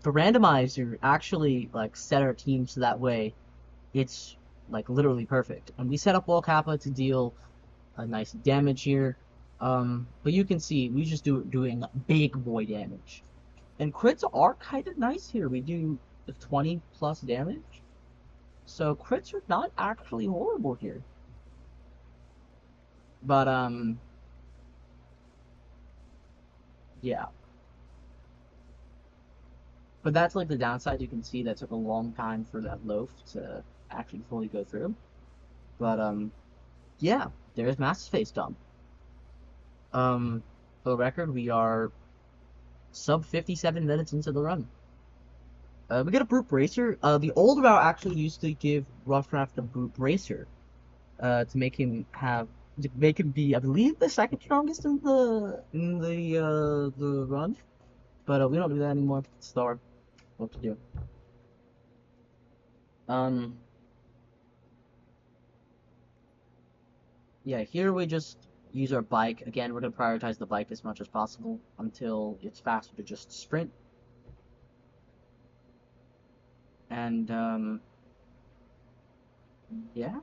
randomizer actually like set our team so that way it's like literally perfect. And we set up Wakapa to deal a nice damage here. But you can see we just doing big boy damage. And crits are kind of nice here. We do 20 plus damage. So crits are not actually horrible here. But yeah. But that's like the downside. You can see that took a long time for that loaf to actually fully go through. But yeah, there's Massive Face Dump. For the record, we are sub 57 minutes into the run. We get a Brute Bracer. The old route actually used to give Roughraft a Brute Bracer, to make him be, I believe, the second strongest in the run. But we don't do that anymore. It's our what to do. Um, yeah, here we just use our bike. Again, we're gonna prioritize the bike as much as possible until it's faster to just sprint. And yeah.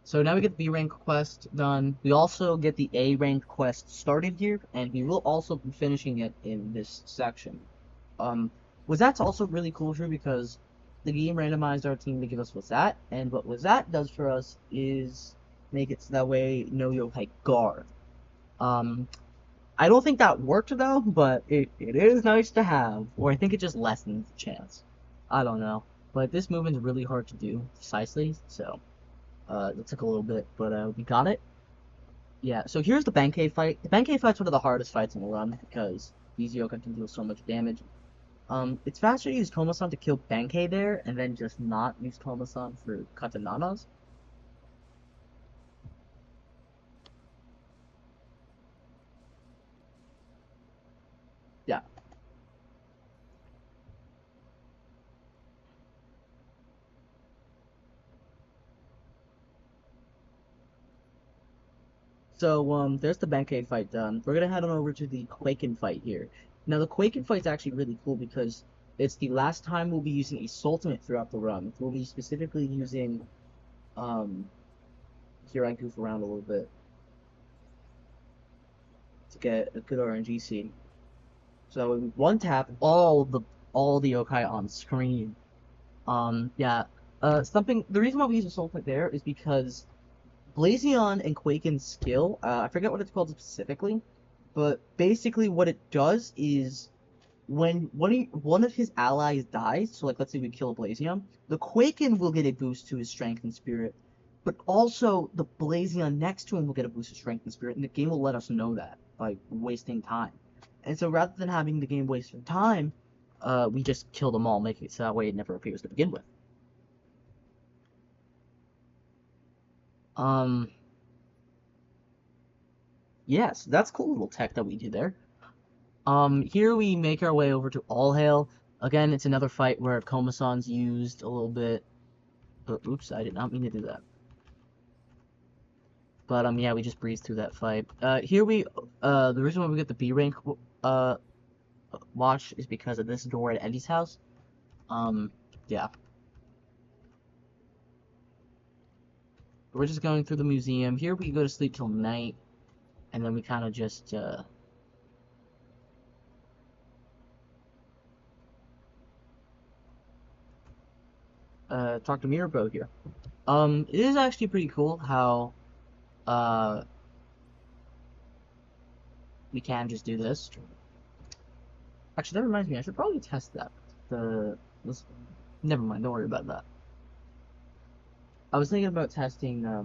So now we get the B rank quest done. We also get the A rank quest started here, and we will also be finishing it in this section. Um, was that's also really cool too because the game randomized our team to give us Wazat, and what Wazat does for us is make it so that way no yokai guard. Um, I don't think that worked though, but it is nice to have, or I think it just lessens the chance. I don't know, but this movement's really hard to do precisely, so it took a little bit, but we got it. Yeah, so here's the Bankei fight. The Bankei fight's one of the hardest fights in the run because these yokai can deal so much damage. It's faster to use Tomasan to kill Bankei there, and then just not use Tomasan for Katananas. Yeah. So, there's the Bankei fight done. We're gonna head on over to the Quaken fight here. Now, the Quaken fight's actually really cool because it's the last time we'll be using a Sultimate throughout the run. We'll be specifically using, um, here I goof around a little bit. to get a good RNG seed. So in one tap, all the yokai on screen. Yeah. The reason why we use a soul point there is because Blazion and Quaken's skill, I forget what it's called specifically, but basically what it does is when one of his allies dies, so like let's say we kill a Blazion, the Quaken will get a boost to his strength and spirit, but also the Blazion next to him will get a boost of strength and spirit, and the game will let us know that by wasting time. And so rather than having the game waste time, we just kill them all, make it so that way it never appears to begin with. Um, yes, that's cool little tech that we do there. Here we make our way over to All Hail. Again, it's another fight where Komasan's used a little bit. Oops, I did not mean to do that. But, yeah, we just breezed through that fight. The reason why we get the B rank, watch is because of this door at Eddie's house. Yeah. We're just going through the museum. Here we go to sleep till night, and then we kind of just, talk to Mirabo here. It is actually pretty cool how, we can just do this. Actually, that reminds me, I should probably test that. Never mind, don't worry about that. I was thinking about testing, a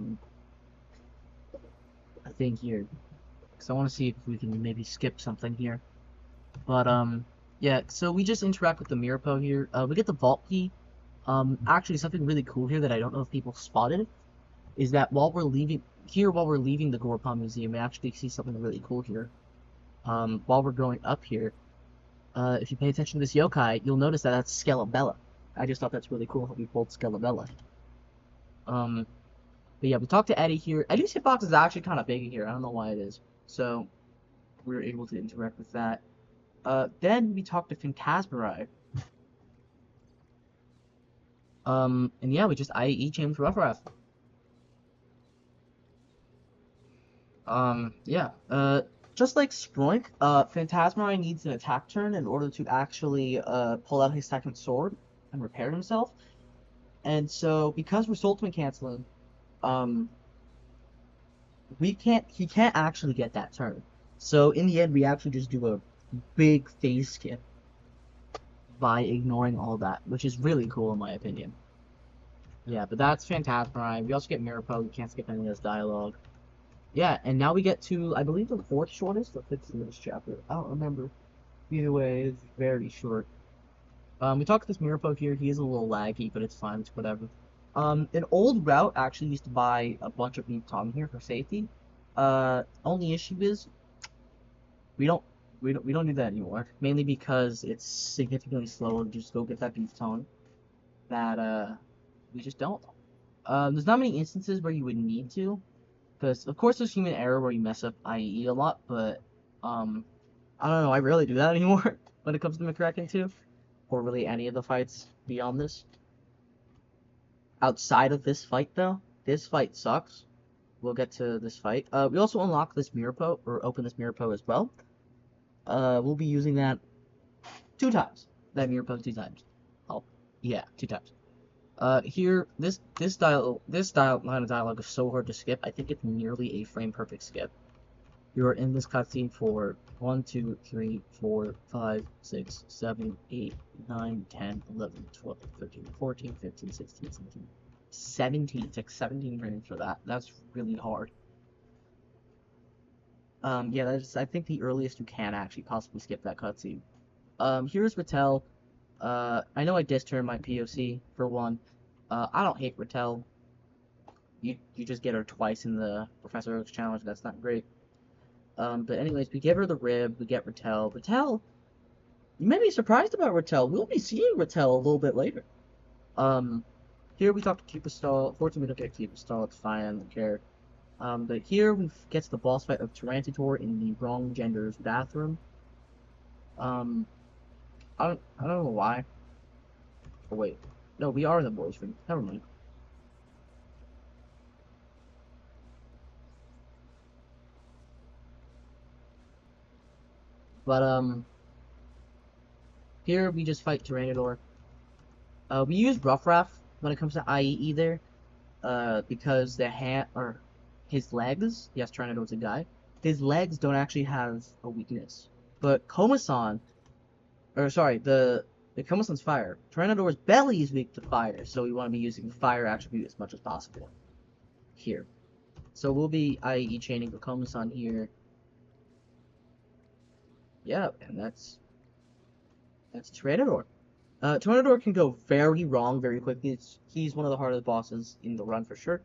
thing here. Because I want to see if we can maybe skip something here. But, yeah, so we just interact with the Mirapo here. We get the vault key. Actually, something really cool here that I don't know if people spotted is that while we're leaving the Gorpon Museum, we actually see something really cool here. While we're going up here, if you pay attention to this yokai, you'll notice that that's Skelabella. I just thought that's really cool how we pulled Skelabella. But yeah, we talked to Eddie here. Eddie's hitbox is actually kind of big here. I don't know why it is. So, we were able to interact with that. Then we talked to Phantasmarai. And yeah, we just IE James Ruffruff. Yeah. Just like Sproink, Phantasmarai needs an attack turn in order to actually, pull out his second sword and repair himself. And so, because we're Sultan canceling, he can't actually get that turn. So, in the end, we actually just do a big phase skip by ignoring all that, which is really cool in my opinion. Yeah, but that's Phantasmarai. We also get Mirapo, we can't skip any of this dialogue. Yeah, and now we get to, I believe, the fourth shortest or fifth shortest chapter. I don't remember. Either way, it's very short. We talked to this Mirapo here. He is a little laggy, but it's fine. It's whatever. An old route actually used to buy a bunch of beef tongue here for safety. Only issue is we don't do that anymore. Mainly because it's significantly slower to just go get that beef tongue. That we just don't. There's not many instances where you would need to. Because, of course, there's human error where you mess up IE a lot, but, I don't know, I rarely do that anymore when it comes to McCracken 2, or really any of the fights beyond this. Outside of this fight, though, this fight sucks. We'll get to this fight. We also unlock this Mirapo, or open this Mirapo as well. We'll be using that 2 times. That Mirapo 2 times. Oh, yeah, 2 times. Here, this line of dialogue is so hard to skip. I think it's nearly a frame perfect skip. You are in this cutscene for 1, 2, 3, 4, 5, 6, 7, 8, 9, 10, 11, 12, 13, 14, 15, 16, 17. 17. It took 17 frames for that. That's really hard. Yeah, that's I think the earliest you can actually possibly skip that cutscene. Here's Rattel. I know I dissed her in my POC for one. I don't hate Rattel. You just get her twice in the Professor Oak's challenge. That's not great. But anyways, we give her the rib. We get Rattel. Rattel. You may be surprised about Rattel. We'll be seeing Rattel a little bit later. Here we talk to Cupistol. Fortunately, we don't get Cupistol. It's fine. I don't care. But here we get to the boss fight of Tyrantator in the wrong gender's bathroom. I don't know why. Oh wait, no, we are in the boys' room. Never mind. But here we just fight Tyrannodor. We use Rough Raff when it comes to IE either, because the hand or his legs. Yes, Tyrannodor's a guy. His legs don't actually have a weakness, but Komasan, or sorry, the Komasan's fire. Tyrannodor's belly is weak to fire, so we want to be using the fire attribute as much as possible here. So we'll be IE chaining the Komasan here. Yeah, and that's Tyrannodor. Tyrannodor can go very wrong very quickly. He's one of the hardest bosses in the run for sure.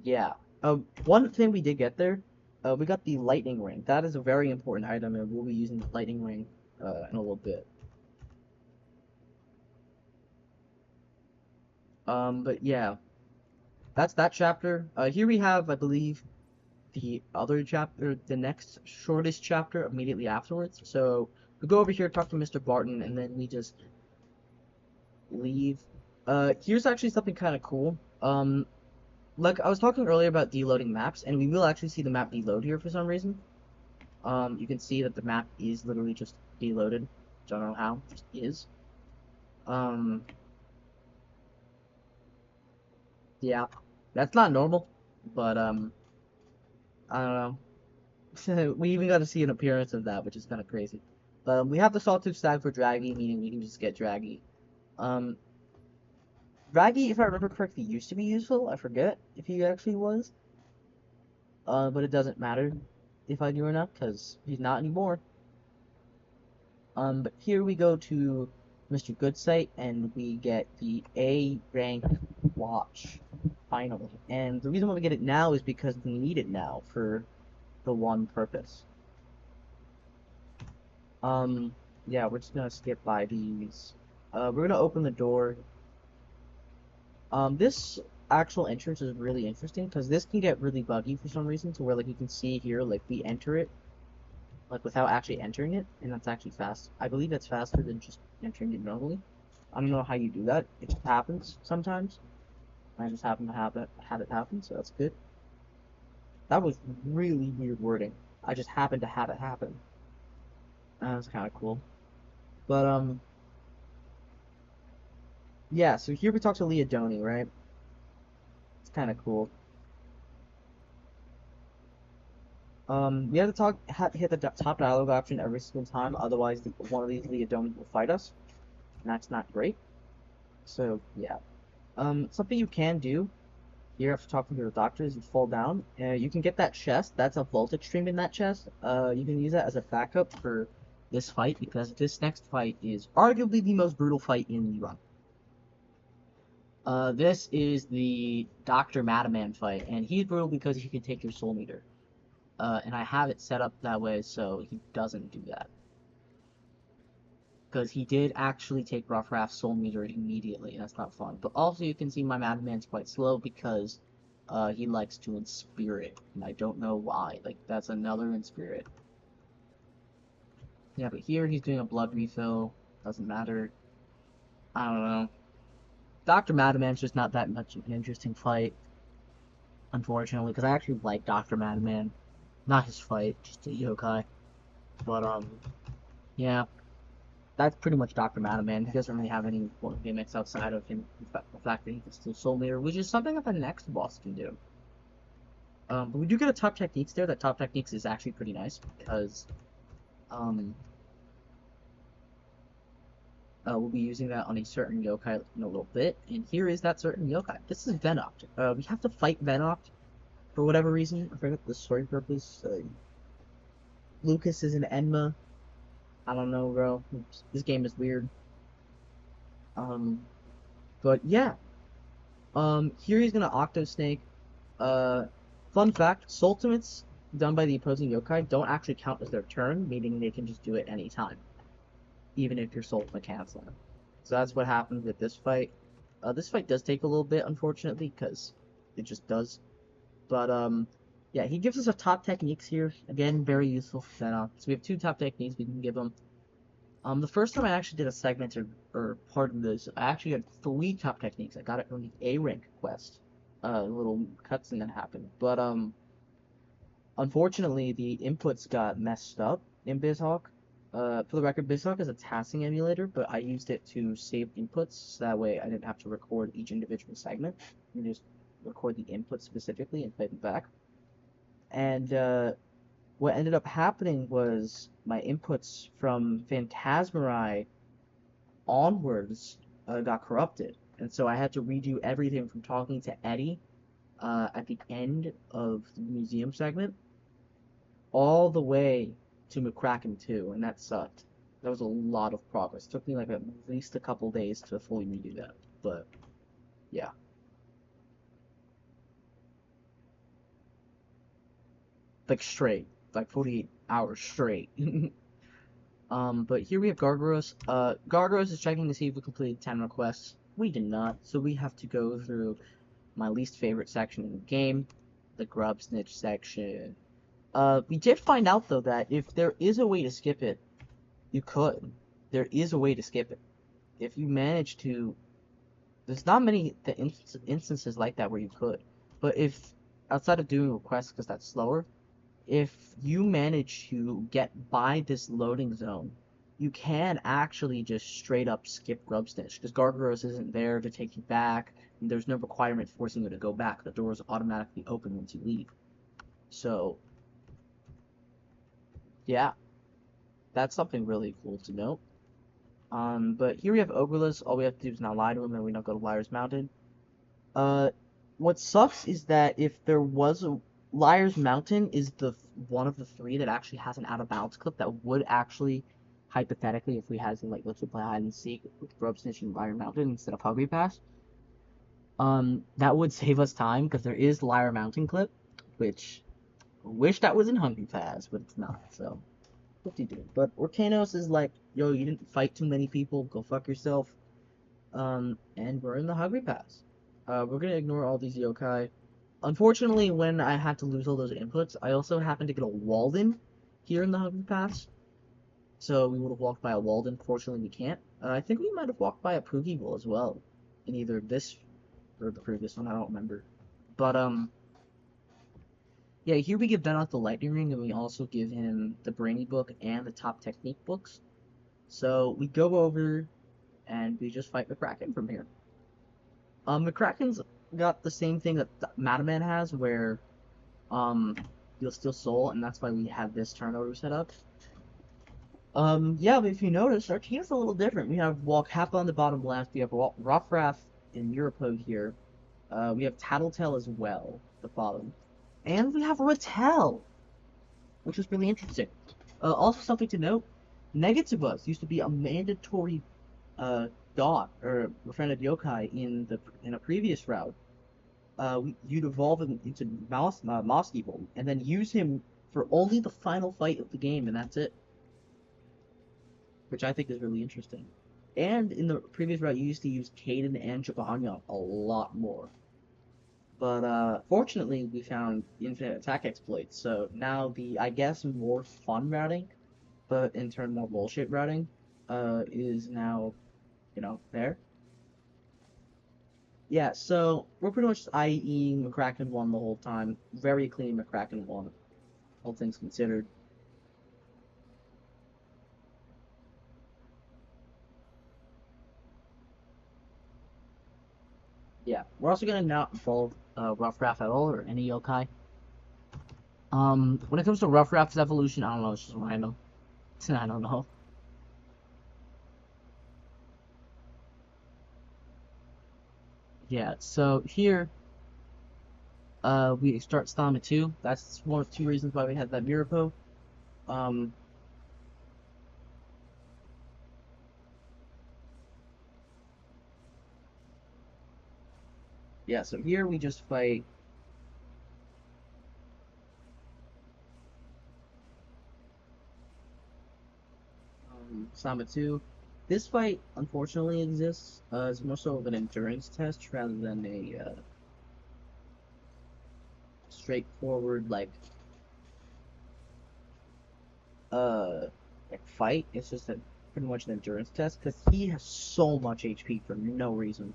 Yeah. One thing we did get there, we got the lightning ring. That is a very important item, and we'll be using the lightning ring in a little bit. But yeah, that's that chapter. Here we have, I believe, the other chapter, the next shortest chapter immediately afterwards. So we go over here, talk to Mr. Barton, and then we just leave. Here's actually something kind of cool. Like I was talking earlier about deloading maps, and we will actually see the map deload here for some reason. You can see that the map is literally just deloaded. Don't know how, just is. Yeah, that's not normal, but I don't know. We even got to see an appearance of that, which is kind of crazy. But we have the Sawtooth Stag for Draggy, meaning we can just get Draggy. Um, Draggy, if I remember correctly, used to be useful. I forget if he actually was. But it doesn't matter if I do or not, because he's not anymore. But here we go to Mr. Goodsight, and we get the A rank watch, finally. And the reason why we get it now is because we need it now for the one purpose. Yeah, we're just gonna skip by these. We're gonna open the door. This actual entrance is really interesting because this can get really buggy for some reason, to where like you can see here, like we enter it like without actually entering it, and that's actually fast. I believe that's faster than just entering it normally. I don't know how you do that. It just happens sometimes. I just happen to have it happen, so that's good. That was really weird wording. I just happened to have it happen. That's kind of cool. But yeah. So here we talk to Leodoni, right? It's kind of cool. We have to hit the top dialogue option every single time, otherwise one of these Leodoni will fight us, and that's not great. So yeah. Something you can do here after talking to the doctor is you fall down. You can get that chest. That's a voltage stream in that chest. You can use that as a backup for this fight, because this next fight is arguably the most brutal fight in the run. This is the Dr. Madaman fight, and he's brutal because he can take your soul meter. And I have it set up that way so he doesn't do that. Because he did actually take Rough Raft's soul meter immediately, and that's not fun. But also you can see my Madman's quite slow because he likes to inspirit, and I don't know why. Like, that's another inspirit. Yeah, but here he's doing a blood refill. Doesn't matter. I don't know. Dr. Madman's just not that much of an interesting fight, unfortunately, because I actually like Dr. Madman. Not his fight, just the yokai. But, yeah. That's pretty much Dr. Madaman. He doesn't really have any important gimmicks outside of him, the fact that he can steal Soul Meter, which is something that the next boss can do. But we do get a top techniques there. That top techniques is actually pretty nice because we'll be using that on a certain yokai in a little bit. And here is that certain yokai. This is Venoct. We have to fight Venoct for whatever reason. I forgot the story purpose. Lucas is an Enma. I don't know, bro. This game is weird. But yeah. Here he's gonna Octo Snake. Fun fact, Sultimates done by the opposing yokai don't actually count as their turn, meaning they can just do it anytime. Even if your Sultimate cancels them. So that's what happened with this fight. This fight does take a little bit, unfortunately, because it just does. But, yeah, he gives us a top techniques here. Again, very useful. So we have two top techniques we can give him. The first time I actually did a segment or part of this, I actually had 3 top techniques. I got it from the A rank quest. A little cutscene that happened. But, unfortunately, the inputs got messed up. in BizHawk. For the record, BizHawk is a tasking emulator, but I used it to save inputs, so that way I didn't have to record each individual segment. You just record the input specifically and play them back. And what ended up happening was my inputs from Phantasmarai onwards got corrupted, and so I had to redo everything from talking to Eddie at the end of the museum segment all the way to McCracken 2, and that sucked. That was a lot of progress. It took me like at least a couple days to fully redo that, but yeah, like straight, like 48 hours straight. But here we have Gargaros. Gargaros is checking to see if we completed 10 requests. We did not, so we have to go through my least favorite section in the game, the grub snitch section. We did find out though that if there is a way to skip it, you could. There is a way to skip it. If you manage to, there's not many instances like that where you could. But if outside of doing requests, because that's slower, if you manage to get by this loading zone, you can actually just straight up skip grub snitch because Gargaros isn't there to take you back. And there's no requirement forcing you to go back. The doors automatically open once you leave. So yeah, that's something really cool to note. But here we have Ogreless. All we have to do is now lie to him, and we don't go to Liar's Mountain. Uh, what sucks is that if there was a Liar's Mountain is the one of the three that actually has an out of bounds clip that would actually, hypothetically, if we had some like let's play hide and seek with Grub Snitch and Liar Mountain instead of Hungry Pass, that would save us time because there is Liar Mountain clip, which I wish that was in Hungry Pass, but it's not. So what do you do? But Orkanos is like, yo, you didn't fight too many people, go fuck yourself. And we're in the Hungry Pass. We're gonna ignore all these yokai. Unfortunately, when I had to lose all those inputs, I also happened to get a Walden here in the Hungry Pass. So we would have walked by a Walden. Fortunately, we can't. I think we might have walked by a Poogieville as well. In either this or the previous one, I don't remember. But, yeah, here we give Denok the Lightning Ring, and we also give him the Brainy Book and the Top Technique books. So we go over, and we just fight McCracken from here. McCracken's got the same thing that Madaman has, where you'll steal soul, and that's why we have this turn order set up. Yeah, but if you notice, our team's a little different. We have Walkappa on the bottom left, we have Ruffraff and Europo here. We have Tattletale as well, the bottom. And we have Rattel, which is really interesting. Also something to note, Negativus used to be a mandatory dot or befriended yokai in a previous route. You'd evolve him into Moss Evil, and then use him for only the final fight of the game, and that's it. Which I think is really interesting. And in the previous route, you used to use Caden and Jabanya a lot more. But fortunately, we found infinite attack exploits, so now the, I guess, more fun routing, but in turn more bullshit routing, is now, there. Yeah, so we're pretty much IEing McCracken 1 the whole time. Very clean McCracken 1, all things considered. Yeah, we're also gonna not involve Ruffraff at all, or any yokai. When it comes to Ruffraff's evolution, I don't know, it's just random. I don't know. Yeah, so here, we start Stama 2. That's one of two reasons why we had that Mirapo. Um, yeah, so here we just fight Stama 2. This fight, unfortunately, exists. It's more so of an endurance test rather than a straightforward, like fight. It's just a pretty much an endurance test because he has so much HP for no reason.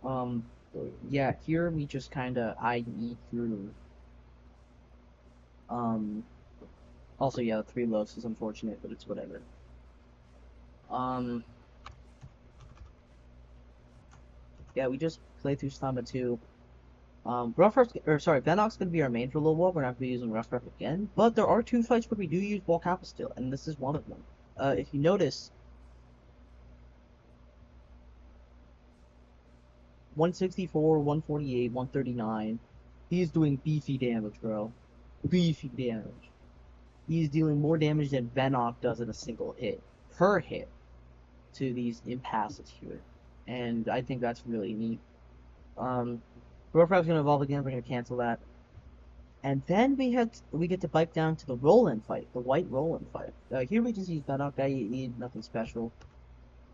Um, yeah, here we just kind of IE through um Also, yeah, the 3 loaves is unfortunate, but it's whatever. Um, yeah, we just played through Slamba 2. Rough Rough, or sorry, Venok's gonna be our main for a little while. We're not gonna be using Rough Rough again, but there are 2 fights where we do use Wall Kappa still, and this is one of them. If you notice, 164, 148, 139, he's doing beefy damage, bro. Beefy damage. He's dealing more damage than Venok does in a single hit, per hit, to these impasses here, and I think that's really neat. Rough Rough's gonna evolve again. We're gonna cancel that. And then we get to bike down to the roll-in fight, the white roll-in fight. Here we just use Venok. I need nothing special.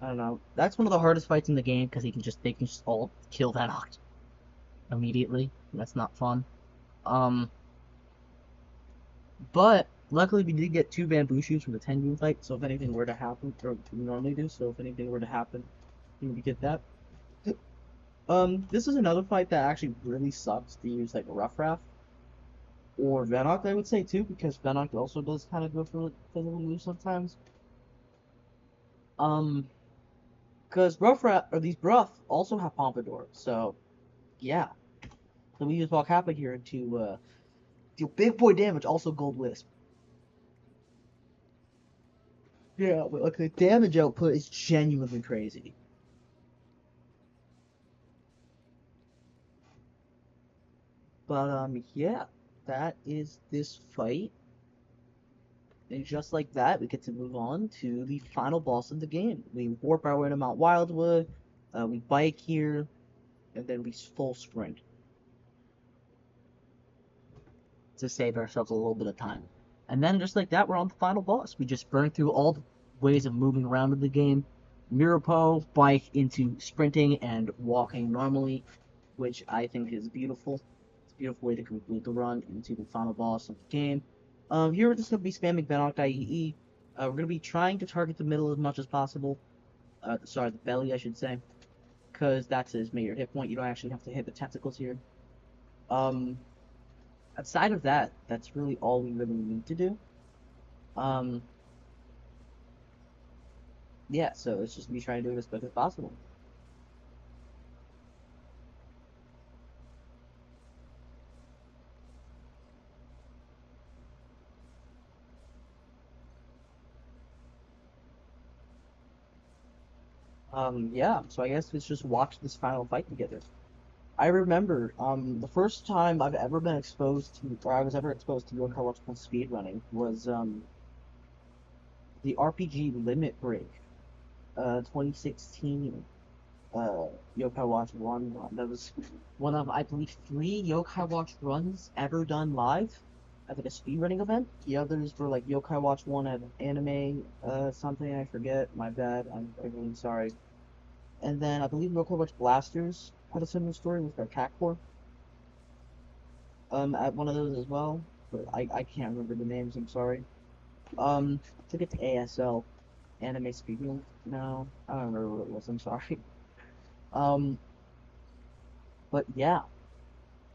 I don't know. That's one of the hardest fights in the game because they can just all kill Venok immediately. That's not fun. But luckily we did get 2 bamboo shoots from the Tengu fight. So if anything were to happen, or we normally do. So if anything were to happen, we get that. This is another fight that actually really sucks to use like Rough Raft. Or Venok, I would say too, because Venok also does kind of go for physical moves sometimes. Because these Bruff also have Pompadour, so yeah. So we use Valkappa here to deal big boy damage, also Gold Wisp. Yeah, but like the damage output is genuinely crazy. But yeah, that is this fight. And just like that, we get to move on to the final boss of the game. We warp our way to Mount Wildwood, we bike here, and then we full sprint to save ourselves a little bit of time. And then just like that, we're on the final boss. We just burn through all the ways of moving around in the game. Mirapo, bike into sprinting and walking normally, which I think is beautiful. It's a beautiful way to complete the run into the final boss of the game. Here we're just going to be spamming Venok IEE. We're going to be trying to target the middle as much as possible. Sorry, the belly, I should say. Because that's his major hit point. You don't actually have to hit the tentacles here. Outside of that, that's really all we really need to do. Yeah, so it's just me trying to do it as quick as possible. Yeah, so I guess let's just watch this final fight together. I remember, the first time I've ever been exposed to, or I was ever exposed to Yokai Watch speedrunning was, the RPG Limit Break, 2016, Yokai Watch 1 run. That was one of, I believe, 3 Yokai Watch runs ever done live at like a speedrunning event. The others were like Yokai Watch 1 at anime, something I forget, my bad, I'm really sorry. And then I believe Yokai Watch Blasters had a similar story with their Core. At one of those as well, but I can't remember the names, I'm sorry. To get to ASL, Anime Speedrun, no, I don't remember what it was, I'm sorry. Um, but yeah.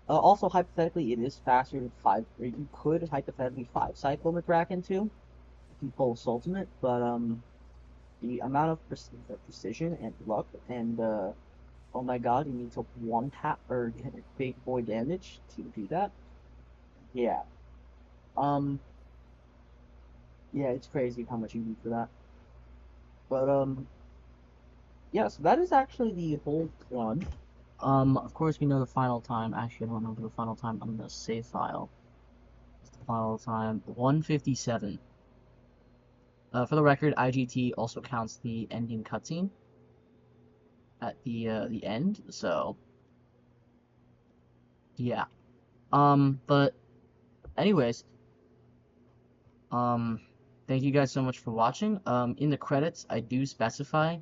Also, hypothetically, it is faster than 5, or you could hypothetically 5 cycle McCracken too, if you pull Ultimate, but the amount of precision and luck and oh my god, you need to one tap or big boy damage to do that. Yeah. Um. Yeah, it's crazy how much you need for that. But yeah. So that is actually the whole run. Of course we know the final time. Actually, I don't remember the final time on the save file. The final time 1:57. For the record, IGT also counts the ending cutscene at the end. So yeah. But anyways, thank you guys so much for watching. In the credits, I do specify,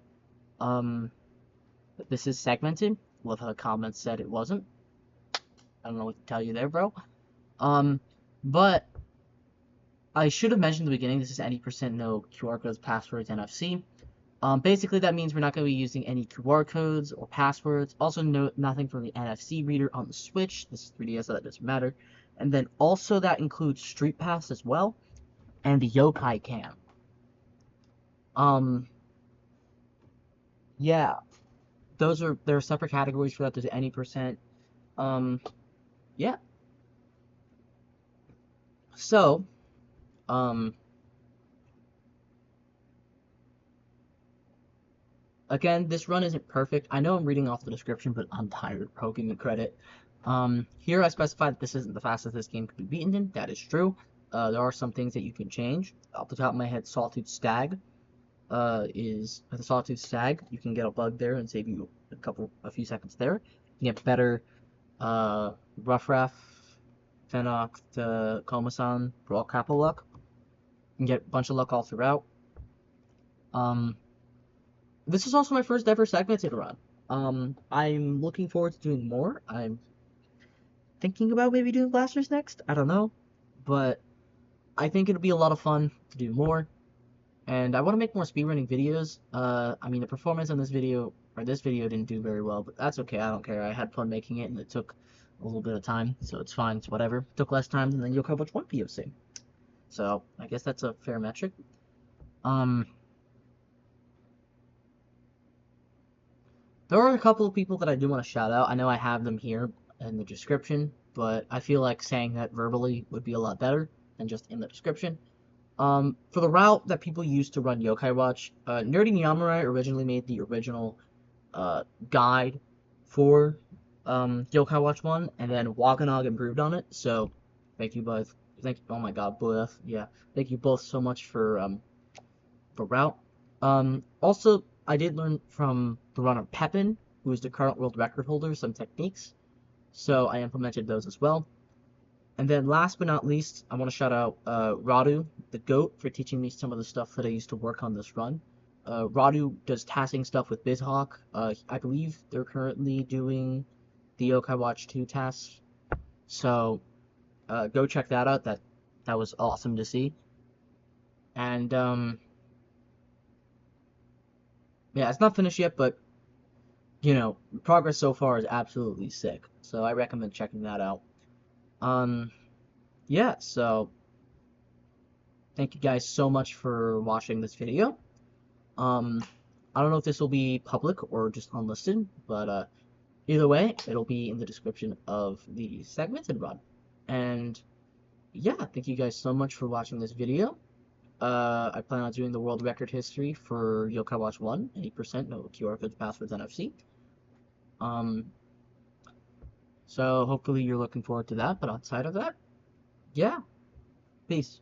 that this is segmented. Love how the comments said it wasn't. I don't know what to tell you there, bro. But I should have mentioned in the beginning, this is any percent no QR codes, passwords, NFC. Basically, that means we're not going to be using any QR codes or passwords. Also, nothing from the NFC reader on the Switch. This is 3DS, so that doesn't matter. And then also that includes Street Pass as well. and the yokai cam. Um, yeah, there are separate categories for that. There's any percent. Um, yeah. So, um, again, this run isn't perfect. I know I'm reading off the description, but I'm tired of poking the credit. Here I specify that this isn't the fastest this game could be beaten in. That is true. There are some things that you can change. Off the top of my head, Sawtooth Stag is with the Sawtooth Stag. You can get a bug there and save you a few seconds there. You get better Rough Ref, Fenoc to Komasan for all capital luck. You can get a bunch of luck all throughout. Um, this is also my first ever segmented run. I'm looking forward to doing more. I'm thinking about maybe doing blasters next. I don't know, but I think it'll be a lot of fun to do more. And I want to make more speedrunning videos. I mean, the performance on this video didn't do very well, but that's okay. I don't care. I had fun making it, and it took a little bit of time, so it's fine. It's whatever. It took less time than the Yokai Watch 1 POC. So I guess that's a fair metric. Um, there are a couple of people that I do want to shout out. I know I have them here in the description, but I feel like saying that verbally would be a lot better than just in the description. For the route that people use to run Yokai Watch, Nerdy Yamurai originally made the original guide for Yokai Watch 1, and then Waganog improved on it, so thank you both. Oh my god, both. Yeah, thank you both so much for route. Also, I did learn from the runner Pepin, who is the current world record holder, some techniques, so I implemented those as well. And then last but not least, I want to shout out Radu, the GOAT, for teaching me some of the stuff that I used to work on this run. Radu does tasking stuff with BizHawk. I believe they're currently doing the Yokai Watch 2 tasks. So go check that out. That was awesome to see. And yeah, it's not finished yet, but you know, progress so far is absolutely sick. So I recommend checking that out. Um, yeah, so thank you guys so much for watching this video. I don't know if this will be public or just unlisted, but either way, it'll be in the description of the segmented run. And yeah, thank you guys so much for watching this video. I plan on doing the world record history for Yokai Watch 1, 80%, no QR codes, passwords, NFC. Um, so hopefully you're looking forward to that, but outside of that, yeah, peace.